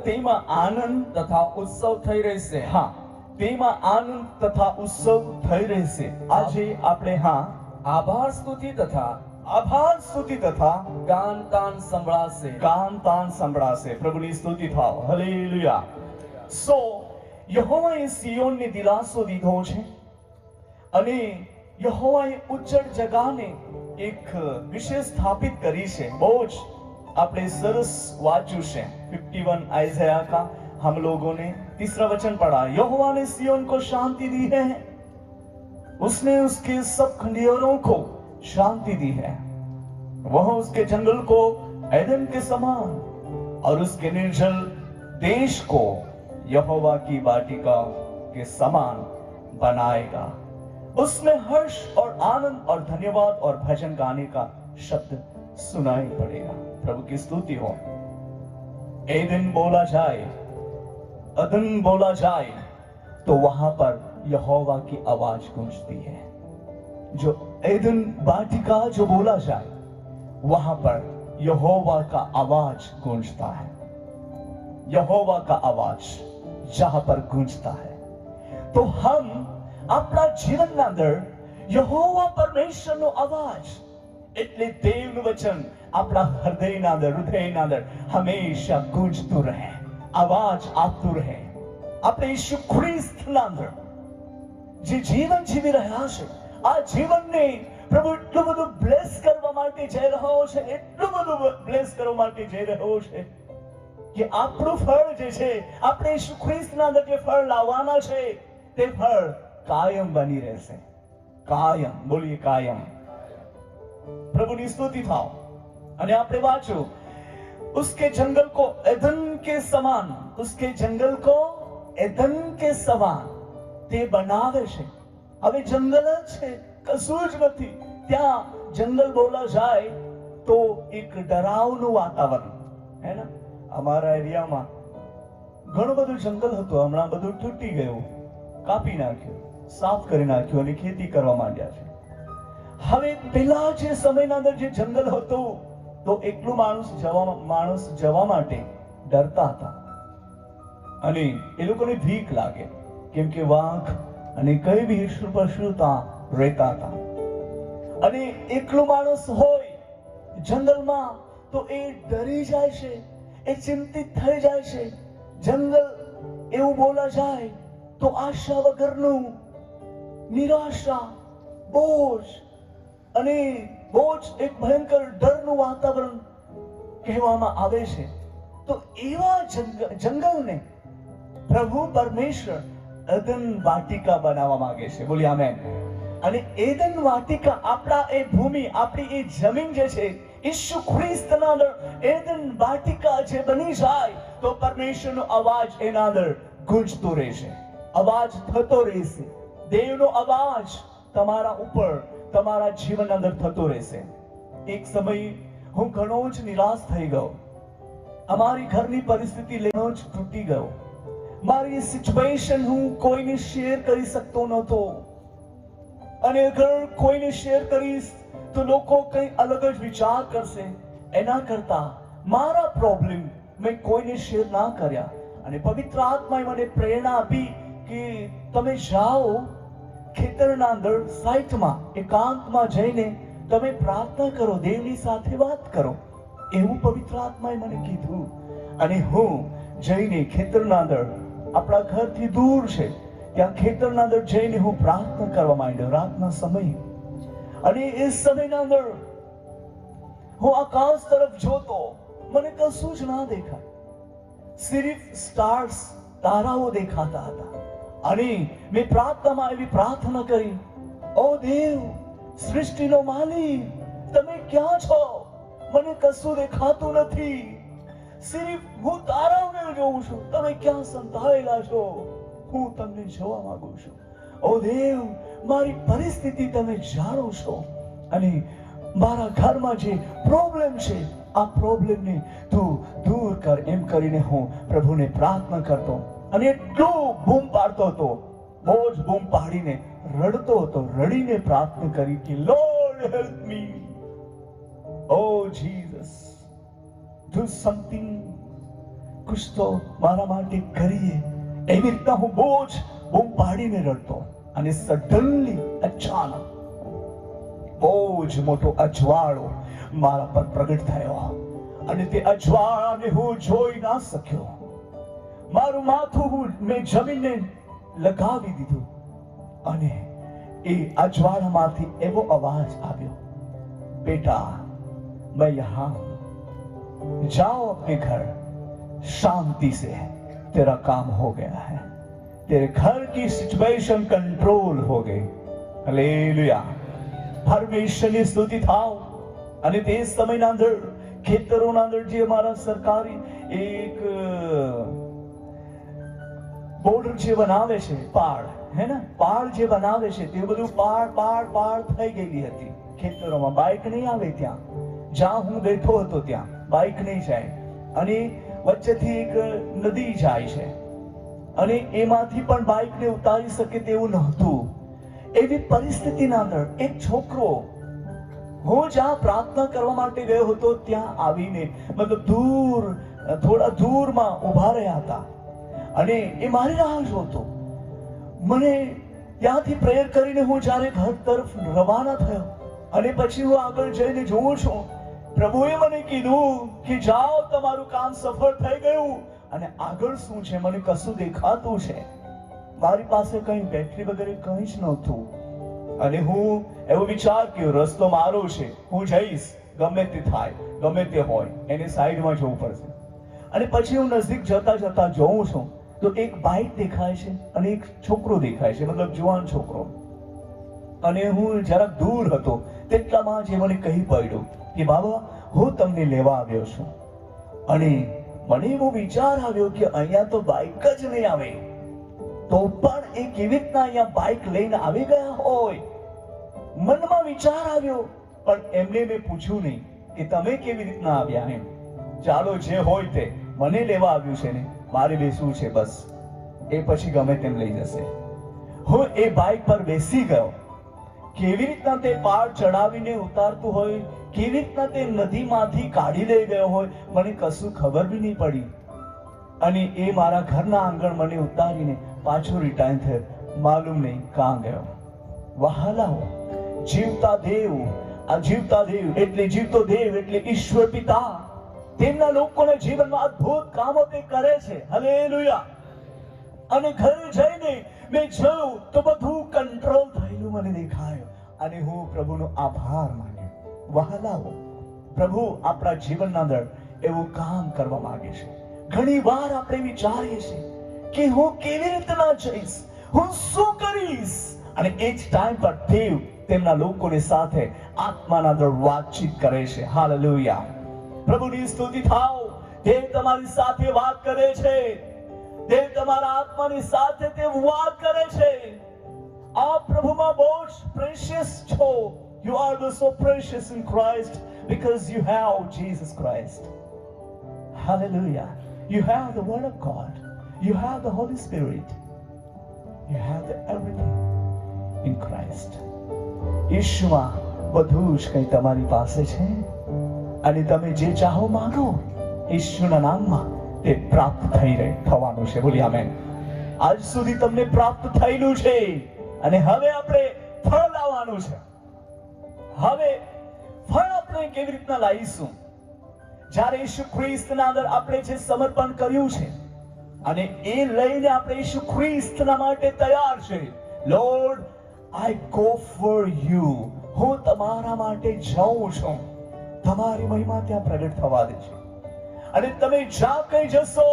તેમાં આનંદ તથા ઉત્સવ થઈ રહેશે. હા, તેમાં આનંદ તથા ઉત્સવ થઈ રહેશે. આજે આપણે આભાર સ્તુતિ તથા ગાન તાન સંભળાશે. પ્રભુની સ્તુતિ થાવ. હાલેલુયા. સો યહોવાએ સિયોનને દિલાસો દીધો છે અને યહોવાએ ઉજ્જડ જગાને એક વિશેષ સ્થાપિત કરી છે. બહુ જ આપણે સરસ વાંચ્યું છે 51 आइज़ाया का. हम लोगों ने 3रा वचन पढ़ा. यहोवा ने सियोन को शांति दी है, उसने उसके सब खंडियों को शांति दी है. वह उसके जंगल को एदन के समान और उसके निर्जल देश को यहोवा की वाटिका के समान बनाएगा. उसमें हर्ष और आनंद और धन्यवाद और भजन गाने का शब्द सुनाई पड़ेगा. प्रभु की स्तुति हो. एदन बोला जाए, अदन बोला जाए तो वहां पर यहोवा की आवाज गूंजती है. जो एदन वाटिका जो बोला जाए वहां पर यहोवा का आवाज गूंजता है. यहोवा का आवाज जहां पर गूंजता है तो हम अपना जीवन अंदर यहोवा परमेश्वरનો અવાજ એટલે દેવનું વચન આપણા હૃદયના અંદર હંમેશા ગૂંજતું રહે, આવાજ આપતું રહે. આપણે ઈસુ ખ્રિસ્તના અંદર જે જીવન જીવી રહ્યા છે આ જીવનને પ્રભુ એટલું બધું બ્લેસ કરવા માટે જઈ રહ્યો છે, એટલું બધું બ્લેસ કરવા માટે જઈ રહ્યો છે કે આપણું ફળ જે છે, આપણે ઈસુ ખ્રિસ્તના અંદર જે ફળ લાવવાના છે તે ફળ કાયમ બની રહેશે. કાયમ, બોલીએ કાયમ. પ્રભુની સ્તુતિ થાવ. અને આપણે વાંચો, उसके जंगल को एदन के समान, उसके जंगल को एदन के समान તે બનાવે છે. હવે જંગલ જ છે, કશું જ નથી. ત્યાં જંગલ બોલા જાય તો એક ડરાવનું વાતાવરણ, હે ને? અમારા એરિયામાં ઘણું બધું જંગલ હતું, હમણાં બધું તૂટી ગયું, કાપી નાખ્યું, સાફ કરી નાખ્યું અને ખેતી કરવા માંડ્યા છે. હવે પેલા જે સમયના અંદર જે જંગલ હતું તો એકલું માણસ જવા માટે ડરતા હતા અને એ લોકોને ભીખ લાગે, કેમ કે વાઘ અને કઈ બી પશુ ત્યાં રહેતા હતા. અને એકલું માણસ હોય જંગલમાં તો એ ડરી જાય છે, એ ચિંતિત થઈ જાય છે. જંગલ એવું બોલા જાય તો આશા વગરનું, નિરાશા, બોજ અને બોજ એક ભયંકર ડરનું વાતાવરણ કહેવામાં આવે છે. તો એવા જંગલને પ્રભુ પરમેશ્વર એદન વાટિકા બનાવવા માંગે છે. બોલી આમેન. અને એદન વાટિકા આપણા એ ભૂમિ, આપણી એ જમીન જે છે ઈસુ ખ્રિસ્તના અંદર એદન વાટિકા જે બની જાય તો પરમેશ્વરનો અવાજ એના અંદર ગુંજતો રહેશે, અવાજ થતો રહેશે. દેવનો અવાજ તમારા ઉપર, તમારા જીવન અંદર થતો રહેશે. એક સમય હું ઘણો જ નિરાશ થઈ ગયો. અમારી ઘરની પરિસ્થિતિ લઈને જ તૂટી ગયો. મારી સિચ્યુએશન હું કોઈને શેર કરી શકતો નહોતો, અને અગર કોઈને શેર કરીશ તો લોકો કંઈ અલગ જ વિચાર કરશે. એના કરતા મારા પ્રોબ્લેમ મેં કોઈને શેર ના કર્યા, અને પવિત્ર આત્માએ મને પ્રેરણા આપી કે તમે જાઓ ખેતરના અંદર સાઈટમાં એકાંતમાં જઈને તમે પ્રાર્થના કરો, દેવની સાથે વાત કરો. એવું પવિત્ર આત્માએ મને કીધું, અને હું જઈને ખેતરના અંદર, આપણા ઘરથી દૂર છે ત્યાં ખેતરના અંદર જઈને હું પ્રાર્થના કરવા માંડ્યો રાતના સમયે. અને એ સમયના અંદર હું આકાશ તરફ જોતો, મને કશું જ ના દેખાય, સિર્ફ સ્ટાર્સ, તારાઓ દેખાતા હતા. અને મેં પ્રાર્થનામાં એવી પ્રાર્થના કરી, ઓ દેવ, સૃષ્ટિનો માલિક, તમે ક્યાં છો? મને કશું દેખાતું નથી, સિર્ફ હું તારાઓને જોઉં છું. તમે ક્યાં સંતાયેલા છો? હું તમને જોવા માંગુ છું. ઓ દેવ, મારી પરિસ્થિતિ તમે જાણો છો, અને મારા ઘરમાં જે પ્રોબ્લેમ છે આ પ્રોબ્લેમને તું દૂર કર. એમ કરીને હું પ્રભુને પ્રાર્થના કરતો, અને એટલો બૂમ પાડતો હતો, બહુ જ બૂમ પાડીને રડતો હતો, રડીને પ્રાર્થના કરી કે lord help me, oh Jesus, do something, કુછ તો મારા માટે કરીએ. એવી રીતના હું બહુ જ બૂમ પાડીને રડતો. અને સડનલી અચાનક બહુ જ મોટો અજવાળો મારા પર પ્રગટ થયો, અને તે અજવાળાને હું જોઈ ના શક્યો. મારું માથું મેં જમીનને લગાવી દીધું, અને એ અજવાળામાંથી એવો અવાજ આવ્યો, બેટા मैं यहां हूं, जाओ अपने घर, शांति से, तेरा काम हो गया है, तेरे घर की सिचुएशन कंट्रोल हो गई. हालेलुया, પરમેશ્વરની સ્તુતિ થાવ. અને તે સમયના અંદર ખેતરોના અંદર જે અમારા સરકારી એક બોર્ડર જે બનાવે છે, પાળ, હે ને, પાળ જે બનાવે છે, તે બધું પાળ થઈ ગયેલી હતી ખેતરોમાં. બાઇક નહીં આવે ત્યાં, જ્યાં હું બેઠો હતો ત્યાં બાઇક નહીં જાય, અને વચ્ચેથી એક નદી જાય છે, અને એમાંથી પણ બાઇકને ઉતારી શકે તેવું નહોતું. એવી પરિસ્થિતિના અંદર એક છોકરો, હું જ્યાં પ્રાર્થના કરવા માટે ગયો હતો ત્યાં આવીને, મતલબ દૂર, થોડા દૂરમાં ઉભા રહ્યા હતા, અને એ મારી રાહ જોતો. મને ત્યાંથી પ્રેયર કરીને હું જ્યારે ઘર તરફ રવાના થયો, અને પછી હું આગળ જઈને જોઉં છું, પ્રભુએ મને કીધું કે જાઓ, તમારું કામ સફળ થઈ ગયું. અને આગળ શું છે મને કશું દેખાતું છે. મારી પાસે કઈ બેટરી વગેરે કંઈ જ નહોતું, અને હું એવો વિચાર કર્યો, રસ્તો મારો છે, હું જઈશ, ગમે તે થાય, ગમે તે હોય, એને સાઈડમાં જવું પડશે. અને પછી હું નજીક જતા જતા જોઉં છું તો એક બાઇક દેખાય છે, અને એક છોકરો દેખાય છે, મતલબ જુવાન છોકરો. અને હું જરાક દૂર હતો તેટલામાં જે મને કહી પડ્યું કે બાબા, હું તમને લેવા આવ્યો છું. અને મને એવો વિચાર આવ્યો કે અહીંયા તો બાઇક જ નહીં આવે, તો પણ એ કેવી રીતના અહીંયા બાઇક લઈને આવી ગયા હોય. મનમાં વિચાર આવ્યો, પણ એમને મેં પૂછ્યું નહીં કે તમે કેવી રીતના આવ્યા. એમ, ચાલો જે હોય તે, મને લેવા આવ્યું છે ને, મારે બેસવું છે બસ, એ પછી ગમે તેમ લઈ જશે. હું એ બાઇક પર બેસી ગયો. કેવી રીતના તે પાર ચડાવીને ઉતારતું હોય, કેવી રીતના તે નદીમાંથી કાઢી લઈ ગયો હોય, મને કશું ખબર બી નહીં પડી. અને એ મારા ઘરના આંગણ મને ઉતારીને પાછો રિટર્ન થયો, માલુમ નહીં કાં ગયો. વહાલાઓ, જીવતા દેવ, આ જીવતા દેવ એટલે જીવતો દેવ એટલે ઈશ્વર પિતા, તેમના લોકોના જીવનમાં અદ્ભુત કામો તે કરે છે. હાલેલુયા. અને ઘરે જઈને મેં જોયું તો બધું કંટ્રોલ થયેલું મને દેખાયું, અને હું પ્રભુનો આભાર માન્યો. વહાલાઓ, પ્રભુ આપણા જીવનના અંદર એવું કામ કરવા માંગે છે. ઘણી વાર આપણે વિચારીએ છીએ કે હું કેવી રીતના જઈશ, હું શું કરીશ, અને એ જ ટાઈમ પર દેવ તેમના લોકોની સાથે આત્માના અંદર વાતચીત કરે છે. હાલેલુયા. પ્રભુની સ્તુતિ થાવ. દેવ તમારી સાથે વાત કરે છે. દેવ તમારા આત્માની સાથે તે વાત કરે છે. આપ પ્રભુમાં બહુ જ પ્રેશિયસ છો. You are so precious in Christ because you have Jesus Christ. Hallelujah. You have the Word of God. You have the Holy Spirit. You have everything in Christ. ઈશ્વરમાં બધું જ કંઈ તમારી પાસે છે અને તમે જે ચાહો માંગો ઈશ્વરના નામમાં તે પ્રાપ્ત થવાનું છે. બોલી આમેન. આજ સુધી તમને પ્રાપ્ત થયેલું છે અને હવે આપણે ફળ લાવવાનું છે. હવે ફળ આપણે કેવી રીતના લાવીશું? જ્યારે ઈસુ ખ્રિસ્તના અંદર આપણે જે સમર્પણ કર્યું છે અને એ લઈને આપણે ઈસુ ખ્રિસ્તના માટે તૈયાર છે. Lord, I go for you. હું તમારા માટે જાઉં છું. તમારી મહિમા ત્યાં પ્રગટ થવા દે છે. અને તમે જ્યાં કઈ જશો,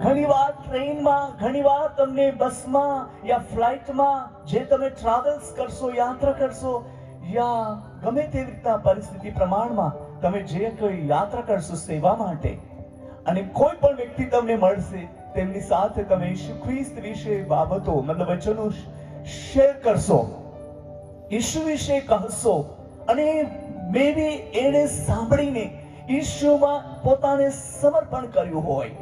ઘણીવાર ટ્રેનમાં, ઘણીવાર તમને બસમાં યા ફ્લાઇટમાં જે તમે ટ્રાવેલ્સ કરશો, યાત્રા કરશો, યા ગમે તેવી રીતના પરિસ્થિતિ પ્રમાણમાં તમે જે કોઈ યાત્રા કરશો સેવા માટે, અને કોઈ પણ વ્યક્તિ તમને મળશે, તેમની સાથે તમે ઈસુ ખ્રિસ્ત વિશે બાબતો મતલબ વચનો શેર કરશો, ઈસુ વિશે કહેશો, અને મે બી એને સાંભળીને ઈસુમાં પોતાને સમર્પણ કર્યું હોય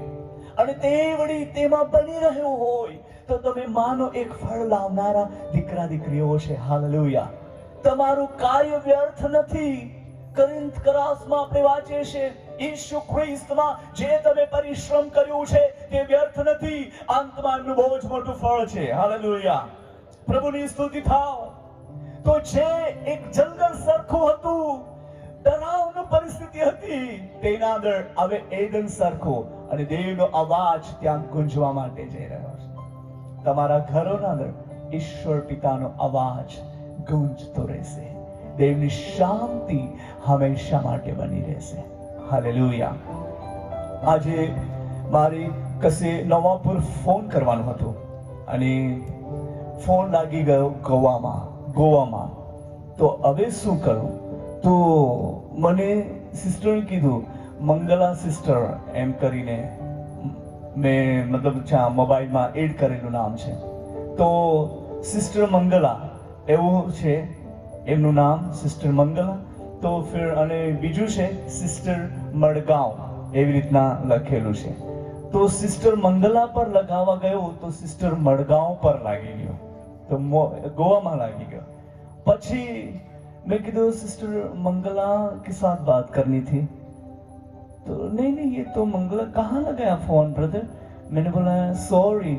અને તે વળી તેમાં બની રહ્યો હોય તો તમે માનો એક ફળ લાવનારા દીકરા દીકરીઓ છે. હાલેલુયા. તમારું કાર્ય વ્યર્થ નથી. કોરિન્થ કરાસમાં આપણે વાંચીએ છીએ, ઈસુ ખ્રિસ્તમાં જે તમે પરિશ્રમ કર્યું છે તે વ્યર્થ નથી. અંતમાં એમનું બહુ જ મોટું ફળ છે. હાલેલુયા. પ્રભુની સ્તુતિ થાવ. તો જે એક જંગલ સરખું હતું, ડરાવની પરિસ્થિતિ હતી, તેના અંદર હવે એડન સરખું અને દેવનો અવાજ ત્યાં ગુંજવા માટે જઈ રહ્યો છે. તમારા ઘરોના અંદર ઈશ્વર પિતાનો અવાજ ગુંજતો રહેશે. દેવની શાંતિ હંમેશા માટે બની રહેશે. હાલેલુયા. આજે મારી કશે નવાપુર ફોન કરવાનું હતું અને ફોન લાગી ગયો ગોવામાં. તો હવે શું કરું? તો મને સિસ્ટરે કીધું, મંગલા સિસ્ટર એમ કરીને મેં મતલબ મોબાઈલમાં એડ કરેલું નામ છે. તો સિસ્ટર મંગલા એવું છે એમનું નામ, સિસ્ટર મંગલા. તો ફિર અને બીજું છે સિસ્ટર મડગાંવ, એવી રીતના લખેલું છે. તો સિસ્ટર મંગલા પર લગાવવા ગયો તો સિસ્ટર મડગાંવ પર લાગી ગયો, તો ગોવામાં લાગી ગયો. પછી मैं किधर सिस्टर मंगला के साथ बात करनी थी. तो नहीं ये तो मंगला कहाँ लगाया फोन ब्रदर. मैंने बोला सॉरी.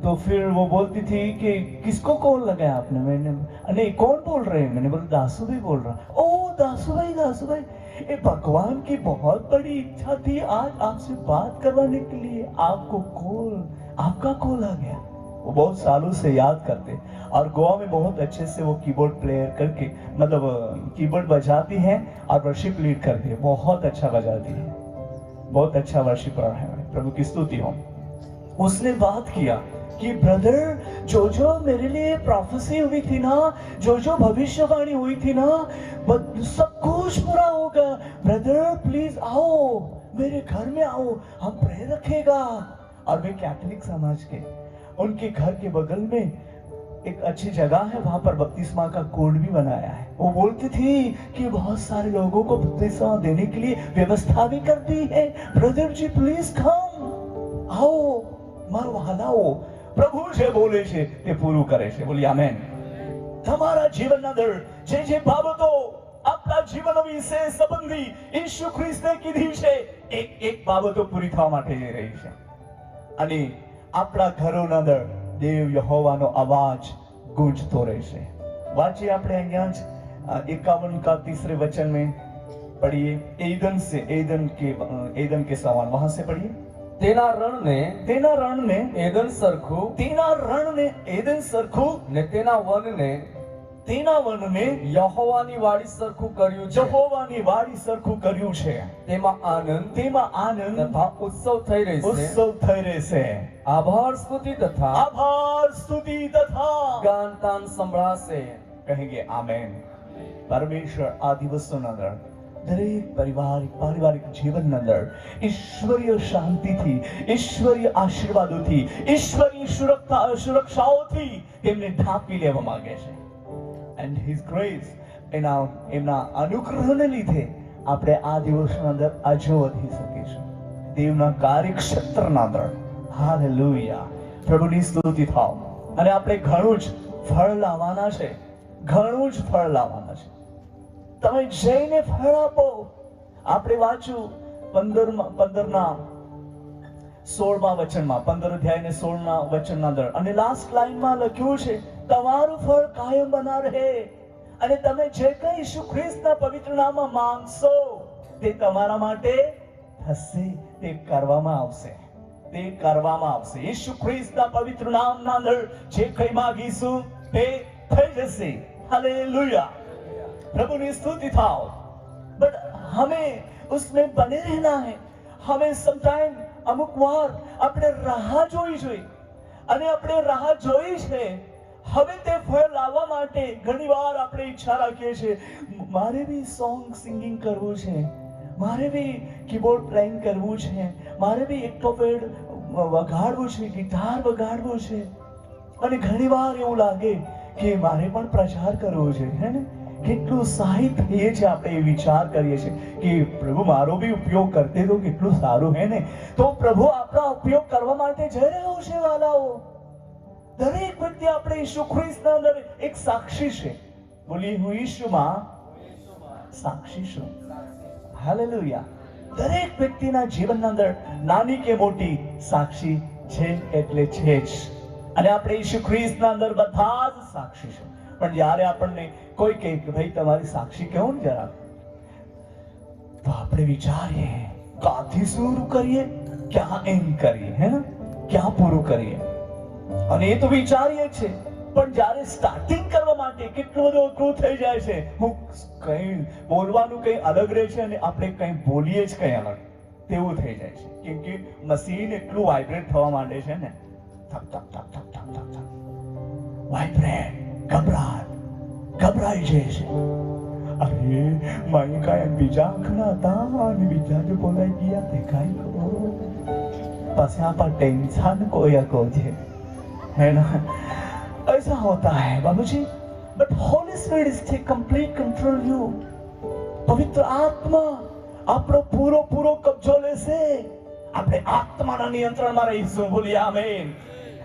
तो फिर वो बोलती थी कि किसको कॉल लगाया आपने. मैंने नहीं कौन बोल रहे हैं. मैंने बोला दासू भाई बोल रहा. ओ दासू भाई ये भगवान की बहुत बड़ी इच्छा थी आज आपसे बात करवाने के लिए. आपका कॉल आ गया. वो बहुत सालों से याद करते और गोवा में बहुत अच्छे से वो कीबोर्ड प्लेयर करके मतलब कीबोर्ड बजाती है और वर्शिप लीड करती है. बहुत अच्छा बजाती है, बहुत अच्छा वर्शिपर है. प्रभु की स्तुति हो. उसने बात किया कि ब्रदर जो मेरे लिए प्रोफेसी हुई थी ना, जो भविष्यवाणी हुई थी ना, सब कुछ पूरा होगा. ब्रदर प्लीज आओ, मेरे घर में आओ, हम प्रेयर रखेगा. और वे कैथोलिक समाज के, उनके घर के बगल में एक अच्छी जगह है, वहां पर बपतिस्मा का कुंड भी बनाया है. वो बोलती थी कि बहुत सारे लोगों को बपतिस्मा देने के लिए व्यवस्था भी कर दी है. ब्रदर जी प्लीज कम, आओ मारो वहां आओ. प्रभु જે બોલે છે તે પૂરું કરે છે. બોલી આમેન. તમારા જીવનના અંદર જે બાબતો આપણા જીવન વિશે સંબંધી ઈસુ ખ્રિસ્તે કીધી છે, એક બાબતો પૂરી થવા માટે જઈ રહી છે. અને આપણા ઘરોના અંદર દેવ યહોવાનો અવાજ ગુંજતો રહેશે. વાંચીએ આપણે અહીંયા જ 51 का 3 वचन में पढ़िए. एदन के समान वहां से पढ़िए. તેના રણને એદન સરખું ને તેના વનને યહોવાની વાડી સરખું કર્યું છે. યહોવાની વાડી સરખું કર્યું છે. તેમાં આનંદ તથા ઉત્સવ થઈ રહેશે. આભાર સ્તુતિ તથા ગાન તાન સંભળાશે. કહેંગે આમેન. પરમેશ્વર આ દિવસોના અંદર દરેક પારિવારિક જીવનના અંદર ઈશ્વરીય શાંતિથી, ઈશ્વરીય આશીર્વાદોથી, ઈશ્વરીય સુરક્ષાઓથી તેમને ઢાંકી લેવા માંગે છે. એન્ડ હિઝ ગ્રેસ, એમના અનુગ્રહને લીધે આપણે આ દિવસના અંદર આજુ વધી શકીશું દેવના કાર્યક્ષેત્રના અંદર. હાલેલુયા. પ્રભુની સ્તુતિ થાવ. અને આપણે ઘણું જ ફળ લાવવાના છે, ઘણું જ ફળ લાવવાના છે. તમે જઈને ફળ આપો. આપણે વાંચ્યું 15 વચનમાં, 15 અધ્યાય ને 16 વચનના અંદર, અને લાસ્ટ લાઈનમાં લખ્યું છે તમારું ફળ કાયમ બના રહે, અને તમે જે કંઈ ઈસુ ખ્રિસ્તના પવિત્ર નામમાં માંગશો તે તમારા માટે થશે, તે કરવામાં આવશે, તે કરવામાં આવશે. ઈસુ ખ્રિસ્તના પવિત્ર નામના અંદર જે કંઈ માંગીશું તે થઈ જશે. हालेलुया. प्रभु की स्तुति थाओ. बट हमें उसमें बने रहना है. हमें समटाइम अमुक વાર આપણે રાહ જોઈ છે, અને આપણે રાહ જોઈ છે. હવે તે ફળ લાવવા માટે ઘણી વાર આપણે ઈચ્છા રાખીએ છીએ, મારે બી સોંગ સિંગિંગ કરવું છે, મારે બી કીબોર્ડ પ્લેઇંગ કરવું છે, મારે બી એક્ટોપેડ વગાડવું છે, ગિટાર વગાડવું છે. અને ઘણી વાર એવું લાગે કે મારે પણ પ્રચાર કરવો છે, હે ને? કેટલું સહાય થઈએ છે, આપણે એ વિચાર કરીએ છીએ કે પ્રભુ મારો બી ઉપયોગ કરતે તો કેટલું સારું, હે ને? તો પ્રભુ આપણા ઉપયોગ કરવા માટે જઈ રહ્યો છે. વાલાઓ, દરેક વ્યક્તિ આપણે ઈસુ ખ્રિસ્તના અંદર એક સાક્ષી છે. બોલી, હું ઈસુમાં સાક્ષી છું. હાલેલુયા. દરેક વ્યક્તિના જીવનના અંદર નાની કે મોટી સાક્ષી છે એટલે છે જ. અને આપણે ઈસુ ખ્રિસ્તના અંદર બધા જ સાક્ષી છે. પણ જ્યારે આપણને કોઈ કહે કે ભાઈ તમારી સાક્ષી કહો ને જરા, તો આપણે વિચારીએ ક્યાંથી શરૂ કરીએ, ક્યાં એન્ડ કરીએ, હે ને? ક્યાં પૂરું કરીએ? અને એ તો વિચારીએ છે, પણ જ્યારે સ્ટાર્ટિંગ કરવા માટે કેટલું બધું અઘરું થઈ જાય છે. હું કંઈ બોલવાનું કંઈ અલગ રહે છે અને આપણે કંઈ બોલીએ જ કંઈ અલગ, તેવું થઈ જાય છે. કેમ કે મશીન એટલું વાઇબ્રેટ થવા માંડે છે ને, થક થક થક થક થક થક થક વાઇબ્રેટ, ગભરાઈ જાય છે. અરે મારી કાંઈ બીજા આંખના હતા અને બીજા જો બોલાઈ ગયા તે કાંઈ કહો, પછી આપણા ટેન્શન કોઈ અકો છે, है ना? ऐसा होता है बाबूजी. But Holy Spirit is take complete control you. पवित्र आत्मा આપણો પૂરો કબજો લેશે. આપણે આત્માના નિયંત્રણમાં રહીશું. બોલીએ આમેન.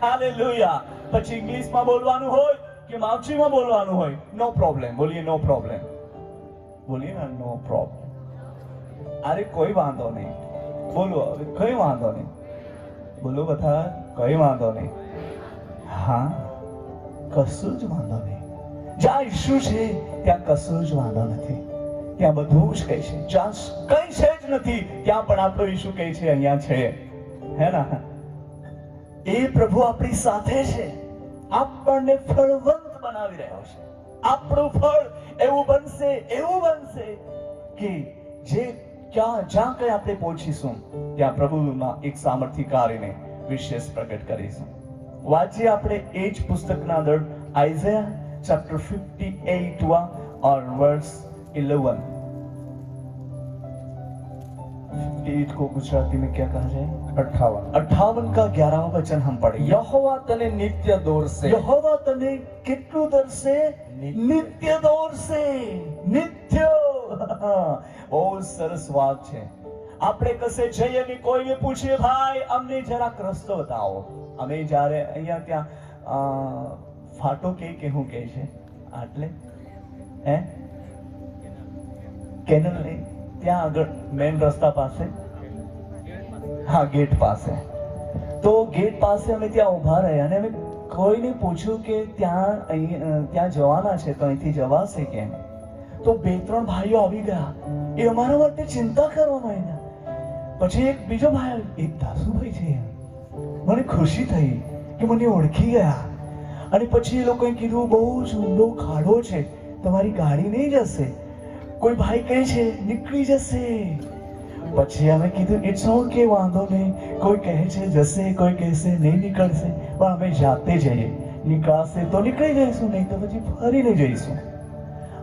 હાલેલુયા. પછી ઇંગ્લિશમાં બોલવાનું હોય કે માવજીમાં બોલવાનું હોય, નો પ્રોબ્લેમ. બોલીએ નો પ્રોબ્લેમ. બોલીએ ના, નો પ્રોબ્લેમ. અરે કોઈ વાંધો નહીં. બોલો, કોઈ વાંધો નહીં. બોલો બધા, કોઈ વાંધો નહીં. હા, કશું જ વાંધો નહીં. જ્યાં ઈસુ છે ત્યાં કશું જ વાંધો નથી. ત્યાં બધું જ કહે છે. જ્યાં કઈ છે જ નથી ત્યાં પણ આપણો ઈસુ કહે છે અહીંયા છે, હે ના? એ પ્રભુ આપણી સાથે છે. આપણને ફળવંત બનાવી રહ્યો છે. આપણું ફળ એવું બનશે કે જે જ્યાં કઈ આપણે પહોંચીશું ત્યાં પ્રભુમાં એક સામર્થ્ય કાર્યને વિશેષ પ્રગટ કરીશું. વાંચીએ આપણે એ જ પુસ્તકના અંદર આઇઝાયા ચैप्टर 58 और वर्स 11. 58 को गुजराती में क्या कहा जाए? 58 का 11वां वचन हम पढ़े. यहोवा तने नित्य दौरसे. यहोवा तने કેટલું દોરશે? નિત્ય દોરશે. નિત્ય. બહુ સરસ વાત છે. આપણે કશે જઈએ ને કોઈને પૂછીએ, ભાઈ અમને જરાક રસ્તો બતાવો. અમે જ્યારે અહીંયા ત્યાં ફાટો કે હું કહે છે આટલે, હે, કેનલ નહીં, ત્યાં આગળ મેન રસ્તા પાસે, હા, ગેટ પાસે. તો ગેટ પાસે અમે ત્યાં ઊભા રહ્યા અને અમે કોઈને પૂછ્યું કે ત્યાં જવાના છે તો અહીંથી જવાશે કેમ? તો 2-3 ભાઈઓ આવી ગયા. એ અમારા માટે ચિંતા કરવા માંડ્યા. પછી એક બીજો ભાઈ, એક દાસુભાઈ છે, મને ખુશી થઈ કે મને ઓળખી ગયા. અને પછી એ લોકોએ કીધું બહુ જ ઊંડો ખાડો છે, તમારી ગાડી નહીં જશે. કોઈ ભાઈ કહે છે નીકળી જશે. પછી અમે કીધું ઇટ્સ ઓકે, વાંધો નહીં. કોઈ કહે છે જશે, કોઈ કહેશે નહીં નીકળશે, પણ અમે જાતે જઈએ. નીકળાશે તો નીકળી જઈશું, નહીં તો પછી ફરીને જઈશું.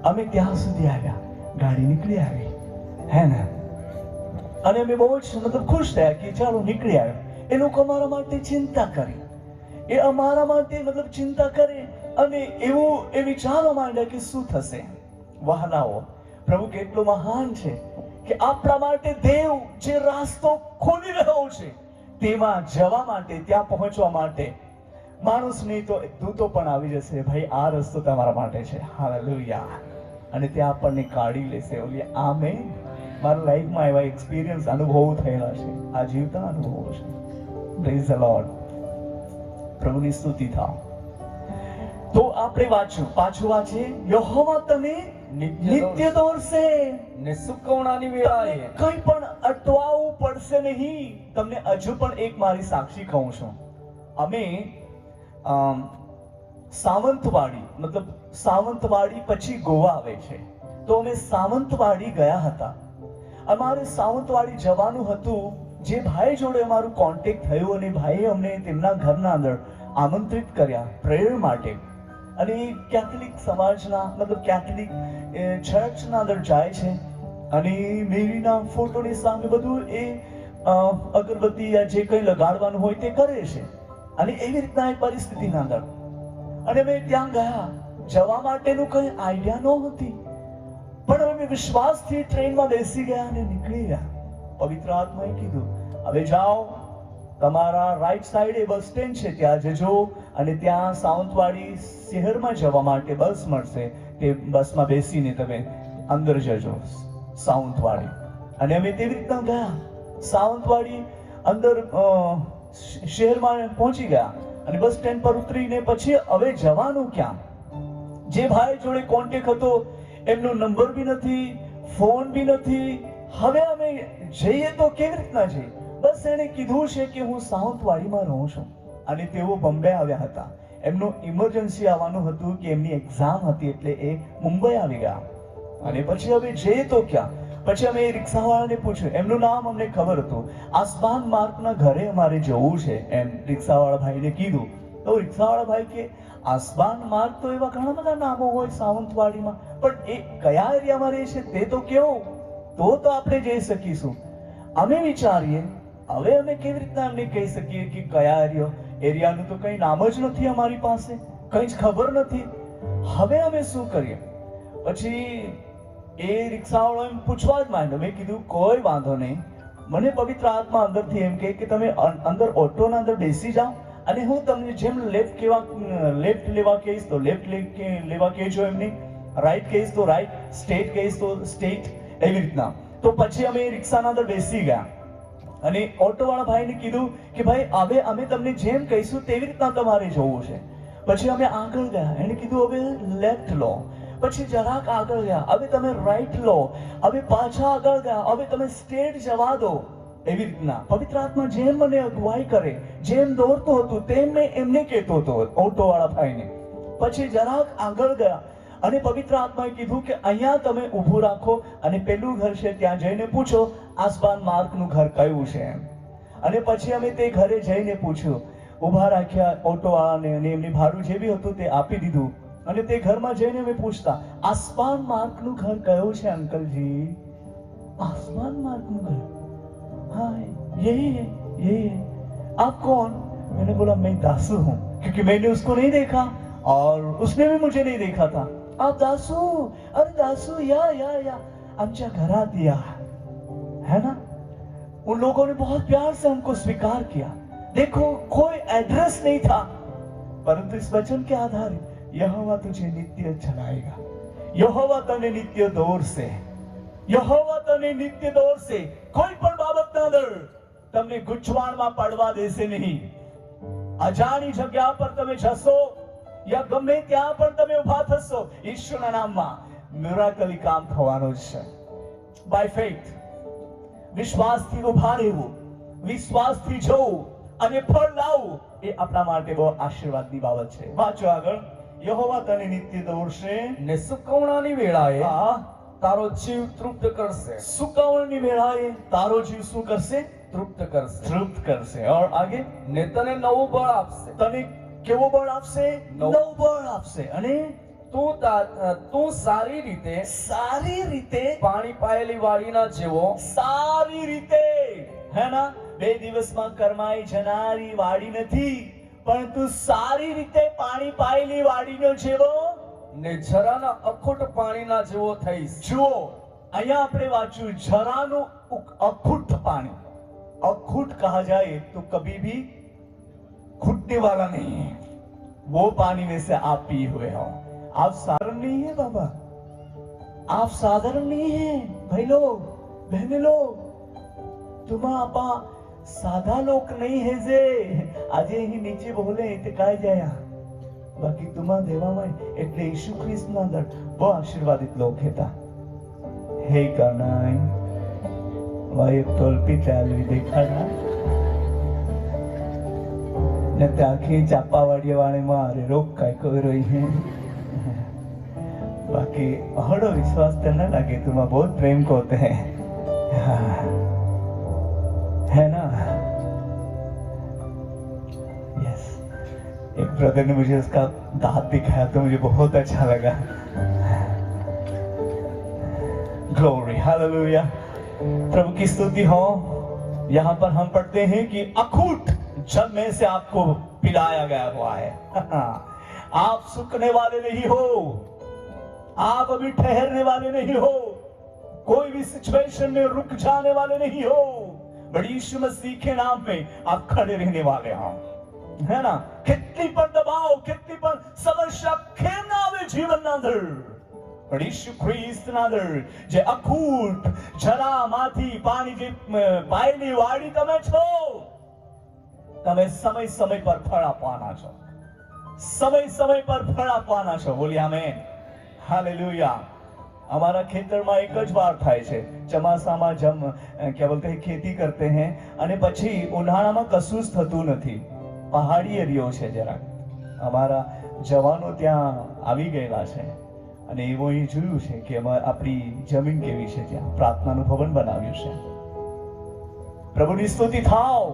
અમે ત્યાં સુધી આવ્યા, ગાડી નીકળી આવી, હે ને? અને અમે બહુ જ મતલબ ખુશ થયા કે ચાલો નીકળી આવ્યા. એ લોકો અમારા માટે ચિંતા કરી, એ અમારા માટે મતલબ ચિંતા કરે અને એ વિચારવા માંડ્યા કે શું થશે. વહાલાઓ, પ્રભુ કેટલો મહાન છે કે આપણા માટે દેવ જે રસ્તો ખોલી રહ્યો છે તેમાં જવા માટે, ત્યાં પહોંચવા માટે માણસ નહીં તો દૂતો પણ આવી જશે. ભાઈ, આ રસ્તો તમારા માટે છે. હાલેલુયા. અને ત્યાં આપણને કાઢી લેશે. ઓલી આમેન. મારા લાઈફમાં એવા એક્સપિરિયન્સ, અનુભવો થયેલા છે, આ જીવતા અનુભવો છે. Praise the lord. પ્રભુની સ્તુતિ થાવ. તો આપણે વાંચ્યું, પાછું વાંચીએ. યહોવા તને નિત્ય દોરશે, ને સુકવણાની વેળાએ કંઈ પણ અટવાવું પડશે નહીં. તમને હજુ પણ એક મારી સાક્ષી કહું છું. અમે સાવંતવાડી, મતલબ સાવંતવાડી પછી ગોવા આવે છે, તો અમે સાવંતવાડી ગયા હતા. અમારે સાવંતવાડી જવાનું હતું. જે ભાઈ જોડે અમારું કોન્ટેક્ટ થયું અને ભાઈએ અમને તેમના ઘરના અંદર આમંત્રિત કર્યા પ્રેયર માટે. અને એ કેથલિક સમાજના, મતલબ કેથલિક ચર્ચના અંદર જાય છે અને મેરીના ફોટોની સામે બધું એ અગરબત્તી યા જે કંઈ લગાડવાનું હોય તે કરે છે. અને એવી રીતના એક પરિસ્થિતિના અંદર અને અમે ત્યાં ગયા. જવા માટેનું કંઈ આઈડિયા નહોતી, પણ અમે વિશ્વાસથી ટ્રેનમાં બેસી ગયા અને નીકળી ગયા. પવિત્ર આત્માએ કીધું, હવે જાઓ, તમારા રાઈટ સાઈડે બસ સ્ટેન્ડ છે, ત્યાં જજો અને ત્યાં સાવંતવાડી શહેરમાં જવા માટે બસ મળશે. તે બસમાં બેસીને તમે અંદર જજો સાવંતવાડી. અને અમે તેવી રીતના ગયા. સાવંતવાડી અંદર શહેરમાં પહોંચી ગયા અને બસ સ્ટેન્ડ પર ઉતરીને પછી હવે જવાનું ક્યાં? જે ભાઈ જોડે કોન્ટેક્ટ હતો એમનો નંબર બી નથી, ફોન બી નથી. હવે અમે જઈએ તો કેવી રીતના જઈએ? બસ એણે કીધું છે કે હું સાવંતવાડીમાં રહું છું અને તેઓ બોમ્બે આવ્યા હતા. એમનું ઇમરજન્સી આવવાનું હતું કે એમની એક્ઝામ હતી, એટલે એ મુંબઈ આવી ગયા. અને પછી હવે જઈએ તો ક્યાં? પછી અમે રિક્ષાવાળાને પૂછ્યું, એમનું નામ અમને ખબર હતું. આસમાન માર્ગના ઘરે અમારે જવું છે એમ રિક્ષાવાળા ભાઈને કીધું. તો રિક્ષાવાળા ભાઈ કે આસમાન માર્ગ તો એવા ઘણા બધા નામો હોય સાવંતવાડીમાં, પણ એ કયા એરિયામાં રહે છે તે તો કેવો, તો આપણે જઈ શકીશું. અમે વિચારીએ, હવે અમે કેવી રીતના અમને કહી શકીએ કે કયા એરિયાનું તો કંઈ નામ જ નથી અમારી પાસે, કંઈ જ ખબર નથી. હવે અમે શું કરીએ? પછી એ રિક્ષાવાળો એમ પૂછવા જ માંડ્યો. મેં કીધું કોઈ વાંધો નહીં, મને પવિત્ર આત્મા અંદરથી એમ કહે કે તમે અંદર ઓટોના અંદર બેસી જાઓ અને હું તમને જેમ લેફ્ટ લેવા કહીશ તો લેફ્ટ લેવા કહેજો, એમની રાઈટ કહીશ તો રાઈટ, સ્ટેટ કહીશ તો સ્ટેટ, એવી રીતના. તો પછી અમે રિક્ષાના અંદર બેસી ગયા અને ઓટોવાળા ભાઈને કીધું કે ભાઈ હવે અમે તમને જેમ કહીશું તેવી રીતના તમારે જવું છે. પછી અમે આગળ ગયા. એને કીધું હવે લેફ્ટ લો. પછી જરાક આગળ ગયા, હવે તમે રાઈટ લો. હવે પાછા આગળ ગયા, હવે તમે સ્ટેટ જવા દો. એવી રીતના પવિત્ર આત્મા જેમ મને અગવાઈ કરે, જેમ દોરતો હતો તેમ મેં એમને કહેતો હતો ઓટોવાળા ભાઈને. પછી જરાક આગળ ગયા અને પવિત્ર આત્માએ કીધું કે અહીંયા તમે ઊભું રાખો અને પેલું ઘર છે ત્યાં જઈને પૂછો આસમાન માર્ગનું ઘર કયું છે એમ. અને પછી અમે તે ઘરે જઈને પૂછ્યું, ઊભા રાખ્યા ઓટોવાળાને અને એમની ભાડું જે બી હતું તે આપી દીધું. અને તે ઘરમાં જઈને અમે પૂછતા, આસમાન માર્ગનું ઘર કયું છે અંકલજી? आसमान मार्ग में गए। हाँ यही है। आप कौन? मैंने बोला मैं दासू हूँ, क्योंकि मैंने उसको नहीं देखा और उसने भी मुझे नहीं देखा था। आप दासू? अरे दासू या आमच्या घरात या, है ना। उन लोगों ने बहुत प्यार से हमको स्वीकार किया। देखो कोई एड्रेस नहीं था, परंतु इस वचन के आधार यहोवा तुझे नित्य चलाएगा, यहोवा तने नित्य दौर से, यहोवा तने नित्य दौर से કોઈ પણ બાબતના અંદર તમને ગૂંચવણમાં પડવા દેશે નહીં। અજાણી જગ્યા પર તમે જશો યા ગમે ત્યાં પણ તમે ઊભા થશો, ઈશ્વરના નામમાં મિરેકલી કામ થવાનું છે। બાય ફેથ, વિશ્વાસથી ઊભા રહેવું, વિશ્વાસથી જોવું અને ફળ લાવવું એ આપણા માટે બહુ આશીર્વાદની બાબત છે। વાંચો આગળ। યહોવા તને નિત્ય દોરશે ને સુકવણાની વેળાએ હા, તારો જીવ તૃપ્ત કરશે। સુકવણની વેળાએ તારો જીવ શું કરશે? તૃપ્ત કરશે। તૃપ્ત કરશે। और आगे ને તને નવું બળ આપશે। તને કેવો બળ આપશે? નવું બળ આપશે. અને તું સારી રીતે સારી રીતે પાણી પાયેલી વાડીના જેવો સારી રીતે હે ના 2 દિવસમાં કરમાઈ જનારી વાડી નથી, પરંતુ સારી રીતે પાણી પાયેલી વાડીનો જેવો ને જરાના અખૂટ પાણીના જેવો થઈશ. જુઓ, અહીંયા આપણે વાંચ્યું જરાનું અખૂટ પાણી. अखूट कहा जाए तो कभी भी घुटने वाला नहीं है. वो पानी में से आप पिए हुए हो. आप साधारण नहीं है बाबा, आप साधारण नहीं है भाई लोग बहने लोग. तुम आपा साधा लोग नहीं है जे આજે અહીં નીચે બોલે તે કાય જાય. બાકી તુમા દેવામાં એટલે ઈસુ ખ્રિસ્તના અંદર બહુ આશીર્વાદિત લોક હતા. હે કનાઈ ભાઈ તોલપી ચાલવી દેખાડા ને ત્યાંથી ચાપાવાડી વાળે મારે રોગ કાંઈ કોઈ રહી હે. બાકી હડો વિશ્વાસ તો ન लगे, तुम्हें बहुत प्रेम को होते हैं है ना. यस, एक ब्रदर ने मुझे उसका दांत दिखाया तो मुझे बहुत अच्छा लगा. ग्लोरी हालेलुया, प्रभु की स्तुति हो. यहाँ पर हम पढ़ते हैं कि अखूट जल में से आपको पिलाया गया हुआ है. आप सूखने वाले नहीं हो, आप अभी ठहरने वाले नहीं हो, कोई भी सिचुएशन में रुक जाने वाले नहीं हो. बड़ी यीशु मसीह के नाम में आप खड़े रहने वाले हो, है ना. कितनी पर दबाव, कितनी पर समस्या केम ना આવે જીવનના અંદર, પણ ઈસુ ખ્રિસ્તના અંદર જે અખૂટ જરામાંથી પાણી જે પાયેલી વાડી તમે છો, તમે સમય સમય પર ફળ આપવાના છો, સમય સમય પર ફળ આપવાના છો. બોલી આમેન, હાલેલુયા. हमारा खेतर में एक ज बार थाय छे, चमासामा जम क्या बोलते हैं खेती करते हैं અને પછી ઉનાળામાં કશું જ થતું નથી. પહાડી એરિયો છે જરાક. અમારા જવાનો ત્યાં આવી ગયેલા છે અને એવું અહીં જોયું છે કે આપણી જમીન કેવી છે, ત્યાં પ્રાર્થનાનું ભવન બનાવ્યું છે. પ્રભુની સ્તુતિ થાવ.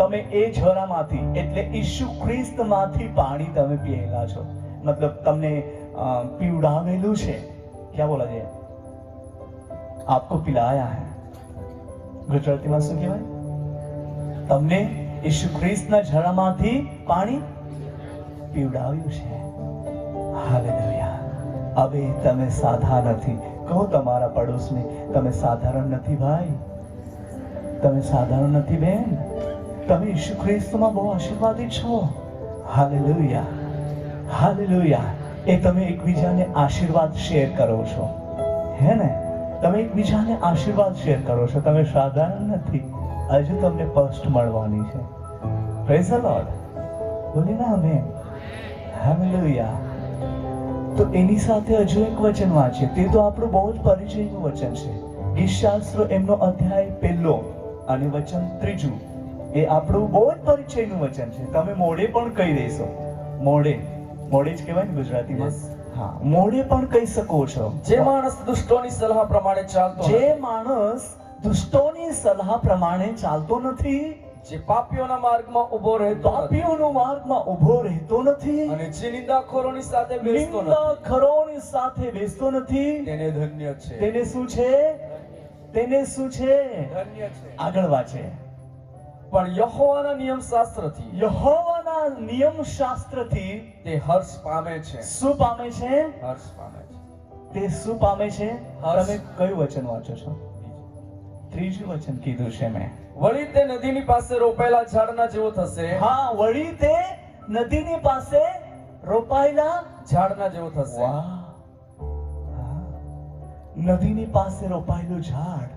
તમે એ ઝરામાંથી એટલે ઈસુ ખ્રિસ્તમાંથી પાણી તમે પીએલા છો, મતલબ તમને પીવડાવેલું છે. क्या बोला जाए, आपको पिलाया है. गुजराती में શું કહેવાય? તમને ઈસુ ખ્રિસ્તના ઝરામાંથી પાણી પીવડાવ્યું છે. હાલેલુયા. હવે તમે સાધા નથી. કહો તમારા પડોશને, તમે સાધારણ નથી ભાઈ, તમે સાધારણ નથી બેન, તમે ઈસુ ખ્રિસ્તમાં બહુ આશીર્વાદિત છો. Hallelujah, hallelujah. એ તમે એકબીજાને આશીર્વાદ શેર કરો છો, હે ને. તમે એકબીજાને આશીર્વાદ શેર કરો છો. તમે સાધારણ નથી, હજુ તમને ફર્સ્ટ મળવાની છે. Praise the lord. બોલી ના આમેન, હાલેલુયા. તો એની સાથે હજુ એક વચન વાંચીએ. તે તો આપણું બહુ જ પરિચયનું વચન છે. ગીતશાસ્ત્ર એમનો અધ્યાય 1 અને વચન 3. એ આપણું બહુ જ પરિચયનું વચન છે. તમે મોડે પણ કહી દેશો. મોડે જ કહેવાય ને ગુજરાતીમાં. હા, મોડે પણ કહી શકો છો. જે માણસ દુષ્ટોની સલાહ પ્રમાણે ચાલતો જે માણસ દુષ્ટોની સલાહ પ્રમાણે ચાલતો નથી, જે પાપીઓના માર્ગમાં ઊભો રહેતો નથી, પાપીઓનો માર્ગમાં ઊભો રહેતો નથી, અને જે નિંદાખોરોની સાથે બેસતો નથી, નિંદાખોરોની સાથે બેસતો નથી, તેને ધન્ય છે. તેને શું છે? તેને શું છે? ધન્ય છે. આગળ વાંચે. પણ યહોવાના નિયમ શાસ્ત્રથી, યહોવાના નિયમ શાસ્ત્રથી તે હર્ષ પામે છે. શું પામે છે? હર્ષ પામે છે. તે શું પામે છે? હર્ષ. તમે કયું વચન વાંચો છો? 3 વચન કીધું છે મેં. વળી તે નદીની પાસે રોપાયેલા ઝાડના જેવો થશે. હા, વળી તે નદીની પાસે રોપાયેલા ઝાડના જેવો થશે. વાહ. હા. નદીની પાસે રોપાયેલું ઝાડ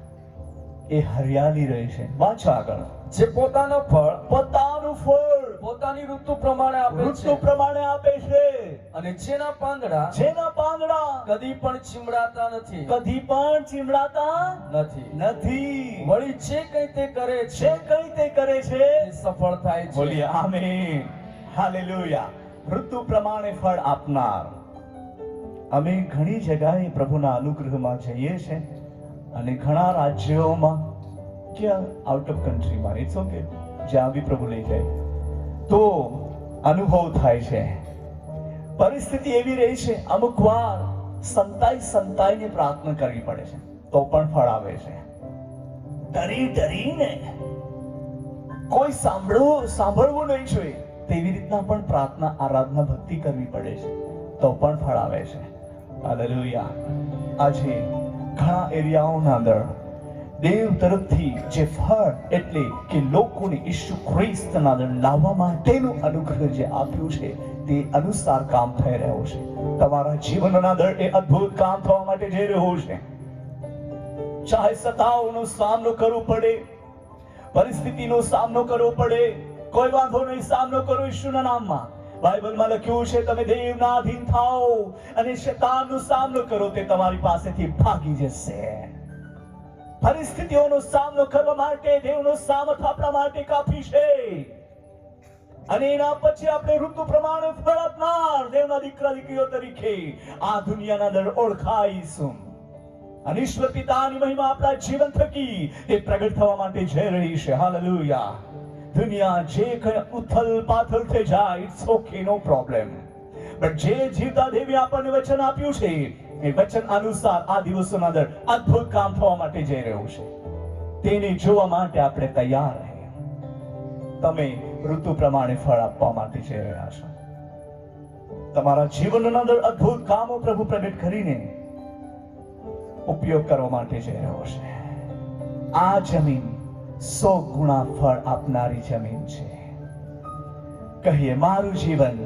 એ હરિયાળી રહે છે. વાંચો આગળ. જે પોતાનું ફળ પોતાનું ફળ પોતાની ઋતુ પ્રમાણે આપે ઋતુ છે, પ્રમાણે આપે છે, અને જેના પાંદડા જેના પાંદડા કદી પણ ચીમડાતા નથી. કદી પણ ચીમડાતા નથી. નથી. વળી જે કંઈ તે કરે જે છે કંઈ તે કરે છે તે સફળ થાય છે. બોલીએ આમેન, હાલેલુયા. ઋતુ પ્રમાણે ફળ આપનાર. અમે ઘણી જગ્યાએ પ્રભુના અનુગ્રહમાં જઈએ છે અને ઘણા રાજ્યોમાં કે આઉટ ઓફ કન્ટ્રીમાં, ઇટ્સ ઓકે, જ્યાં બી પ્રભુ લઈ જાય, તો અનુભવ થાય છે. પરિસ્થિતિ એવી રહી છે, અમુક વાર સંતાઈને પ્રાર્થના કરવી પડે છે તો પણ ફળ આવે છે. ડરીને કોઈ સાંભળવું નહીં જોઈએ તેવી રીતના પણ પ્રાર્થના, આરાધના, ભક્તિ કરવી પડે છે તો પણ ફળ આવે છે. હાલેલુયા. આજે ઘણા એરિયાઓના અંદર દેવ તરફથી જે ફળ એટલે કે લોકોને ઈસુ ખ્રિસ્તના અંદર લાવવા માટેનું અનુગ્રહ જે આપ્યું છે તે અનુસાર કામ થઈ રહ્યું છે. તમારા જીવનના અંદર એ અદ્ભુત કામ થવા માટે જઈ રહ્યું છે. ચાહે સતાવનો સામનો કરવો પડે, પરિસ્થિતિનો સામનો કરવો પડે, કોઈ વાંધો નહીં, સામનો કરો ઈસુના નામમાં. બાઇબલમાં લખ્યું છે તમે દેવના અધીન થાઓ અને શૈતાનનો સામનો કરો, તે તમારી પાસેથી ભાગી જશે. પરિસ્થિતિઓનો સામનો કરવા માટે દેવનો સામર્થ્ય આપણા માટે કાફી છે. અને એના પછી આપણે ઋતુ પ્રમાણે ફળ આપનાર દેવના દીકરા દીકરીઓ તરીકે આ દુનિયાના અંદર ઓળખાઈશું. અને ઈશ્વર પિતાની મહિમા આપણા જીવન થકી એ પ્રગટ થવા માટે જઈ રહી છે. હાલેલુયા. દુનિયા જે કઈ ઉથલ પાથલ થઈ જાય, it's okay, no problem. But જે જીવતા દેવી આપણને વચન આપ્યું છે એ વચન અનુસાર આ દિવસોના અંદર અદ્ભુત કામ થવા માટે જઈ રહ્યું છે. તેને જોવા માટે આપણે તૈયાર રહીએ. તમે ઋતુ પ્રમાણે ફળ આપવા માટે જઈ રહ્યા છો. તમારા જીવનના અંદર અદ્ભુત કામો પ્રભુ પ્રગટ કરીને ઉપયોગ કરવા માટે જઈ રહ્યો છે. આ જમીન 100 ગુણા ફળ આપનારી જમીન છે. કહીએ, મારું જીવન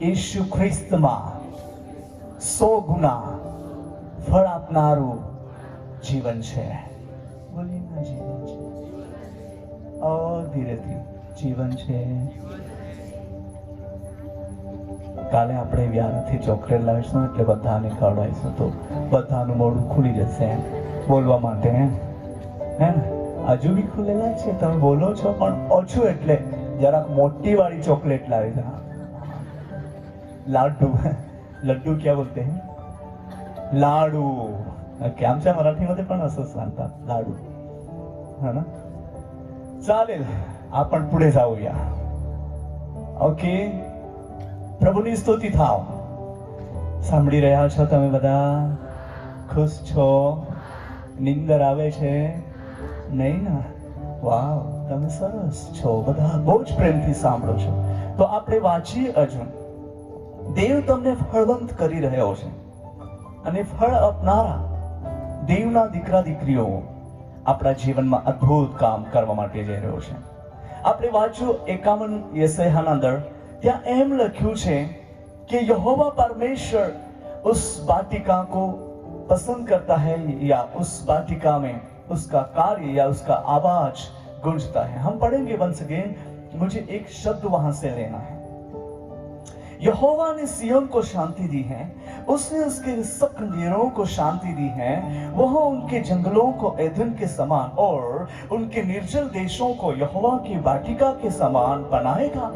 ઈસુ ખ્રિસ્તમાં 100 ગુણા ફળ આપનારું જીવન છે. બોલીએ ના, જીવન છે. ધીરેથી જીવન છે. કાલે આપણે વ્યારથી ચોકલેટ લાવીશું એટલે બધાને ખવડાવીશું તો બધાનું મોઢું ખુલી જશે બોલવા માટે. હે ને, હજુ બી ખુલેલા છે, તમે બોલો છો પણ ઓછું, એટલે જરાક મોટી વાળી ચોકલેટ લાવી છે. લાડુ, લड्डू क्या बोलते हैं? लाडू. ओके, आमच्या मराठीमध्ये पण असंच सांगतात, लाडू. हा ना, चालेल, आपण पुढे जाऊया. ओके, પ્રભુની સ્તુતિ થાવ. સાંભળી રહ્યા છો તમે બધા? ખુશ છો? નિંદર આવે છે નહીં ના? વાવ, તમે સરસ છો બધા, બહુ જ પ્રેમથી સાંભળો છો. તો આપણે વાંચીએ હજુ. દેવ તમને ફળવંત કરી રહ્યો છે અને ફળ આપનારા દેવના દીકરા દીકરીઓ આપણા જીવનમાં અદ્ભુત કામ કરવા માટે જઈ રહ્યો છે. આપણે વાંચ્યું 51 યશાયાના અંદર, ત્યાં એમ લખ્યું છે कि यहोवा परमेश्वर उस वाटिका को पसंद करता है या उस वाटिका में उसका कार्य या उसका आवाज गूंजता है. हम पढ़ेंगे वंस अगेन, मुझे एक शब्द वहां से लेना है. यहोवा ने सिय्योन को शांति दी है, उसने उसके सब खंडेरों को शांति दी है. वह उनके जंगलों को एदन के समान और उनके निर्जल देशों को यहोवा की वाटिका के समान बनाएगा.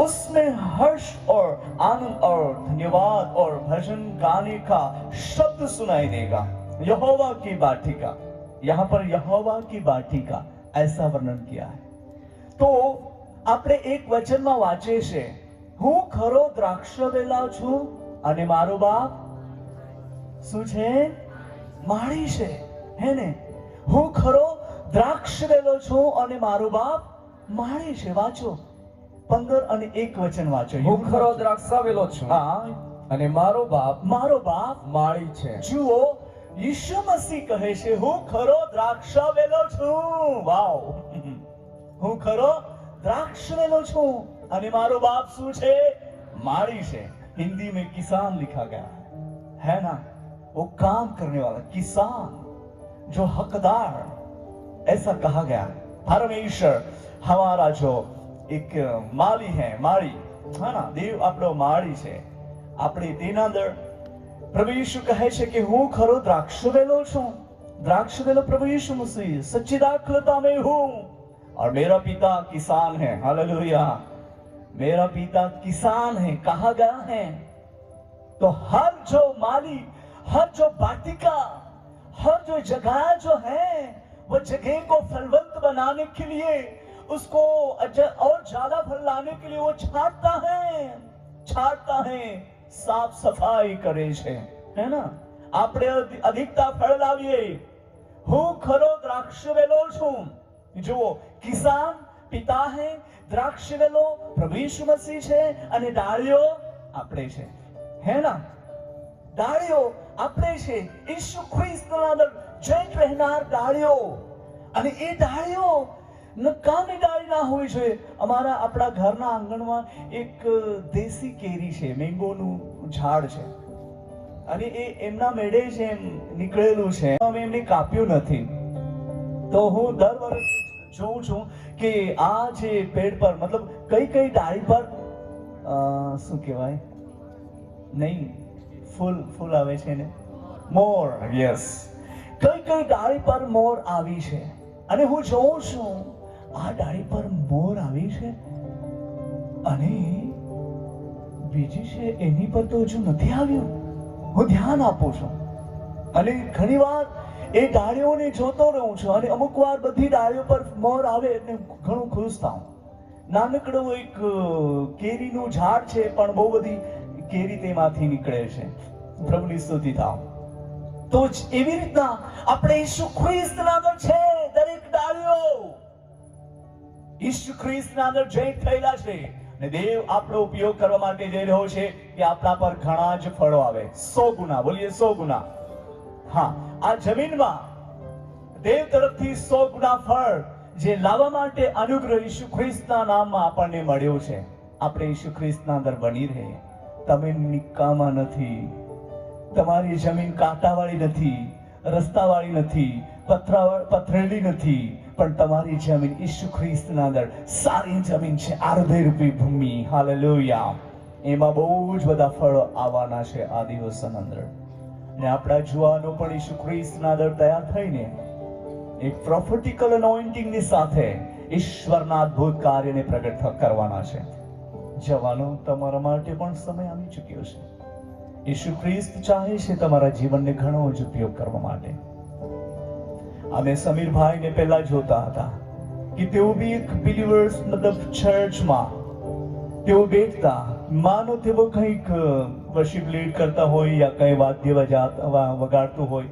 उसमें हर्ष और आनंद और धन्यवाद और भजन गाने का शब्द सुनाई देगा. यहोवा की वाटिका, यहाँ पर यहोवा की वाटिका ऐसा वर्णन किया है. तो આપણે એક વચનમાં વાંચે છે, હું ખરો દ્રાક્ષ વેલા છું અને મારો બાપ શું છે? માળી છે. હે ને, હું ખરો દ્રાક્ષ વેલો છું અને મારો બાપ માળી છે. વાંચો 15 અને 1 વચન વાંચો. હું ખરો દ્રાક્ષાવેલો છું હા, અને મારો બાપ માળી છે. જુઓ, ઈસુ મસીહ કહે છે હું ખરો દ્રાક્ષાવેલો છું. વાવ, હું ખરો દ્રાક્ષાવેલો છું અને મારો બાપ શું છે? माड़ी से. हिंदी में किसान लिखा गया है ना, वो काम करने वाला किसान, जो हकदार, ऐसा कहा गया. परमेश्वर हमारा जो एक माली है, माड़ी है ना, देव આપણો માળી છે. આપણે તેના અંદર પ્રભુ યીશુ કહે છે કે હું ખરો દ્રાક્ષવેલો છું. દ્રાક્ષવેલો પ્રભુ યીशु मसीह, सच्ची दाखलता में हूं और मेरा पिता किसान है. हालेलुया. मेरा पिता किसान है, कहा गया है. तो हर जो माली, हर जो वाटिका, हर जो जगह जो है, वो जगह को फलवंत बनाने के लिए उसको और ज्यादा फल लाने के लिए वो छांटता है, साफ सफाई करे છે, હે ના? આપણે અધિકતા ફળ લાવીએ. હું ખરો દ્રાક્ષ વેલો છું. જુઓ, કિસાન પિતા હે, દ્રાક્ષ વેલો પ્રભુ ઈસુ મસીહ છે અને ડાળીઓ આપણે છે, હે ના? ડાળીઓ આપણે છે, ઈસુ ખ્રિસ્તના અંદર જૈન રહેનાર ડાળીઓ. અને એ ડાળીઓ નકામી ડાળી ના હોવી જોઈએ. આપણા ઘરના આંગણમાં એક દેશી કેરી છે, મેંગોનું ઝાડ છે અને એ એમના મેળે જ એમ નીકળેલું છે. અમે એમને કાપ્યું નથી. તો હું દર વર્ષે જોઉં છું કે આ જે પેડ પર મતલબ કઈ ડાળી પર શું કહેવાય, નહીં ફૂલ આવે છે ને, મોર. યસ, કઈ ડાળી પર મોર આવી છે અને હું જોઉં છું આ ડાળી પર મોર આવી છે અને બીજી છે એની પર તો હજુ નથી આવ્યું. હું ધ્યાન આપું છું અને ઘણીવાર એ ડાળીઓને જોતો રહું છું અને અમુક વાર બધી ડાળીઓ પર મોર આવે એટલે ઘણું ખુશ થાઉં. નાનકડું એક કેરીનું ઝાડ છે પણ બહુ બધી કેરી તેમાંથી નીકળે છે. પ્રભુની સ્તુતિ થાવ. તો એવી રીતના આપણે ઈસુ ખ્રિસ્તના અંદર છે દરેક ડાળીઓ ઈસુ ખ્રિસ્તના અંદર જૈન થયેલા છે અને દેવ આપણો ઉપયોગ કરવા માટે જઈ રહ્યો છે કે આપણા પર ઘણા જ ફળો આવે. 100 ગુના, બોલીએ 100 ગુના. હા, આ જમીનમાં દેવ તરફથી 100 ગુના ફળ જે લાવવા માટે અનુગ્રહ ઈસુ ખ્રિસ્તના નામમાં આપણને મળ્યો છે. આપણે ઈસુ ખ્રિસ્તના અંદર બની રહીએ. તમે નિકામા નથી. તમારી જમીન કાંટાવાળી નથી, રસ્તાવાળી નથી, પથરેલી નથી, પણ તમારી જમીન ઈસુ ખ્રિસ્તના અંદર સારી જમીન છે, આરોગ્યરૂપી ભૂમિ. હાલેલુયા. એમાં બહુ જ બધા ફળો આવવાના છે આ દિવસોની અંદર. અને આપણા જુવાનો પણ ઈસુ ખ્રિસ્તના અંદર તૈયાર થઈને એક પ્રોફેટિકલ અનોઇન્ટિંગની સાથે ઈશ્વરના અદ્ભુત કાર્યને પ્રગટ કરવાના છે. જવાનો, તમારા માટે પણ સમય આવી ચૂક્યો છે. ઈસુ ખ્રિસ્ત ચાહે છે તમારા જીવનને ઘણો જ ઉપયોગ કરવા માટે. અમે સમીરભાઈને પહેલા જોતા હતા કે તેઓ બી એક બિલીવર્સ મતલબ ચર્ચમાં તેઓ બેઠતા, માનો તેઓ કંઈક વર્શિપ લીડ કરતા હોય યા કંઈ વાદ્ય વગાડતું હોય,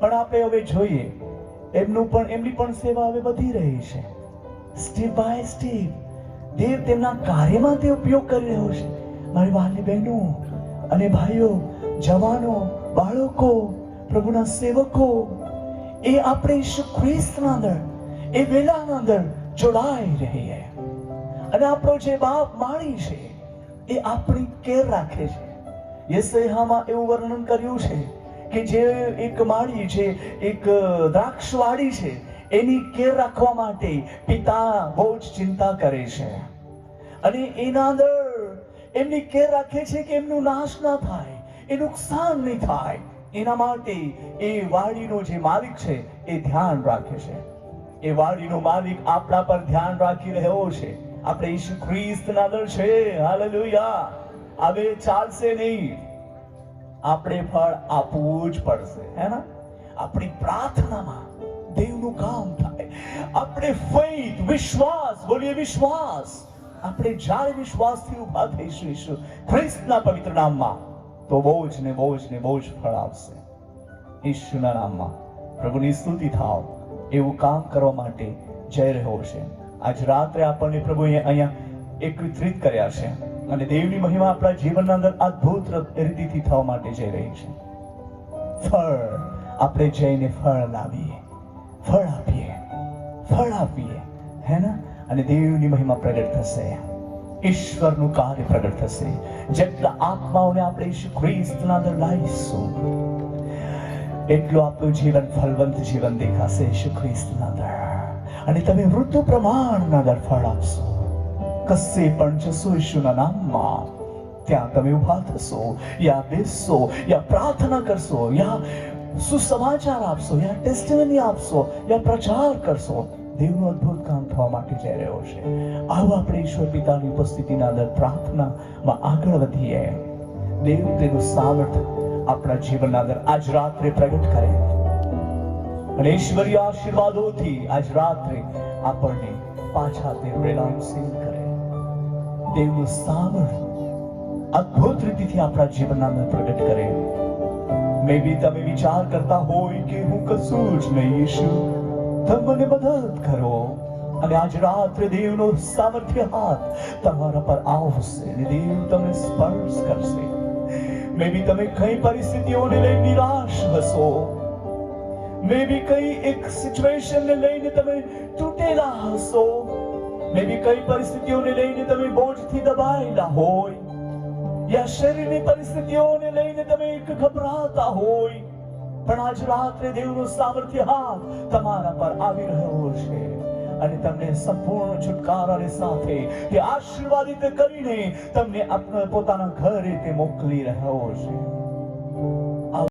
પણ આપણે હવે જોઈએ એમની પણ સેવા હવે વધી રહી છે. સ્ટેપ બાય સ્ટેપ દેવ તેમના કાર્યમાં તે ઉપયોગ કરી રહ્યો છે. મારી વહાલી બહેનો અને ભાઈઓ, જવાનો, બાળકો, પ્રભુના સેવકો, એ આપણે ઈસુ ખ્રિસ્તના અંદર એ વેલાના અંદર જોડાઈ રહીએ. અને આપણો જે બાપ માળી છે એ આપણી કેર રાખે છે. યશાયામાં એવું વર્ણન કર્યું છે કે જે એક માળી છે, એક દ્રાક્ષવાડી છે, એની કેર રાખવા માટે પિતા બહુ જ ચિંતા કરે છે અને એના અંદર એમની કેર રાખે છે કે એમનું નાશ ના થાય, એ નુકસાન નહીં થાય. એના માટે એ વાડીનો જે માલિક છે એ ધ્યાન રાખે છે. એ વાડીનો માલિક આપણા પર ધ્યાન રાખી રહ્યો છે. આપણે ઈસુ ખ્રિસ્તના અંદર છે. હાલેલુયા. હવે ચાલશે નહીં, આપણે ફળ આપવું જ પડશે, હે ને? આપણી પ્રાર્થનામાં દેવનું કામ થાય. આપણે ફેથ, વિશ્વાસ, બોલીએ વિશ્વાસ. આપણે જ્યારે વિશ્વાસથી ઉભા થઈશું ઈસુ ખ્રિસ્તના પવિત્ર નામમાં, તો બહુ જ ને બહુ જ ને બહુ જ ફળ આવશે. ઈશુના નામમાં પ્રભુની સ્તુતિ થાવ. એવું કામ કરવા માટે જઈ રહ્યો છે. આજ રાત્રે આપણને પ્રભુએ અહીંયા એકત્રિત કર્યા છે અને દેવની મહિમા આપણા જીવનના અંદર અદ્ભુત રીતિથી થવા માટે જઈ રહી છે. ફળ આપણે જઈને ફળ લાવીએ, ફળ આપીએ, હે ને? અને દેવની મહિમા પ્રગટ થશે, ઈશ્વરનું કાર્ય પ્રગટ થશે. જેટલા આત્માઓને આપણે ઈસુ ખ્રિસ્તના અંદર લાવીશું એટલું આપણું જીવન ફલવંત જીવન દેખાશે ઈસુ ખ્રિસ્તના અંદર. અને તમે ઋતુ પ્રમાણના અંદર ફળ આપશો. કશે પણ જશો ઈસુના નામમાં, ત્યાં તમે ઉભા થશો, યા બેસશો, યા પ્રાર્થના કરશો, યા સુસમાચાર આપશો, યા ટેસ્ટિમની આપશો, યા પ્રચાર કરશો, દેવનું અદ્ભુત કામ થવા માટે જઈ રહ્યો છે. આવો આપણે ઈશ્વર પિતાની ઉપસ્થિતિના અંદર પ્રાર્થનામાં આગળ વધીએ. દેવ તેનું સામર્થ્ય આપણા જીવનના અંદર આજ રાત્રે પ્રગટ કરે. અને ઈશ્વરીય આશીર્વાદોથી આજ રાત્રે આપણને પાછા તે રિલાયન્સિંગ કરે. દેવનું સામર્થ્ય અદ્ભુત રીતિથી આપણા જીવનના અંદર પ્રગટ કરે. મે બી તમે વિચાર કરતા હોય કે હું કશું જ નહીં, ઈશુ તમે મને મદદ કરો. અને આજ રાત્રે દેવનો સામર્થ્ય હાથ તમારા પર આવશે અને દેવ તમને સ્પર્શ કરશે. મે બી તમે કઈ પરિસ્થિતિઓને લઈને નિરાશ હશો, મે બી કઈ એક સિચ્યુએશનને લઈને તમે તૂટેલા હશો, મે બી કઈ પરિસ્થિતિઓને લઈને તમે બોજથી દબાયેલા હોય, યા શરીરની પરિસ્થિતિઓને લઈને તમે ગભરાતા હોય, પણ આજ રાત્રે દેવનો સામર્થ્ય હાથ તમારા પર આવી રહ્યો છે અને તમને સંપૂર્ણ છુટકારાની સાથે તે આશીર્વાદિત કરીને તમને આપણા પોતાના ઘરે તે મોકલી રહ્યો છે.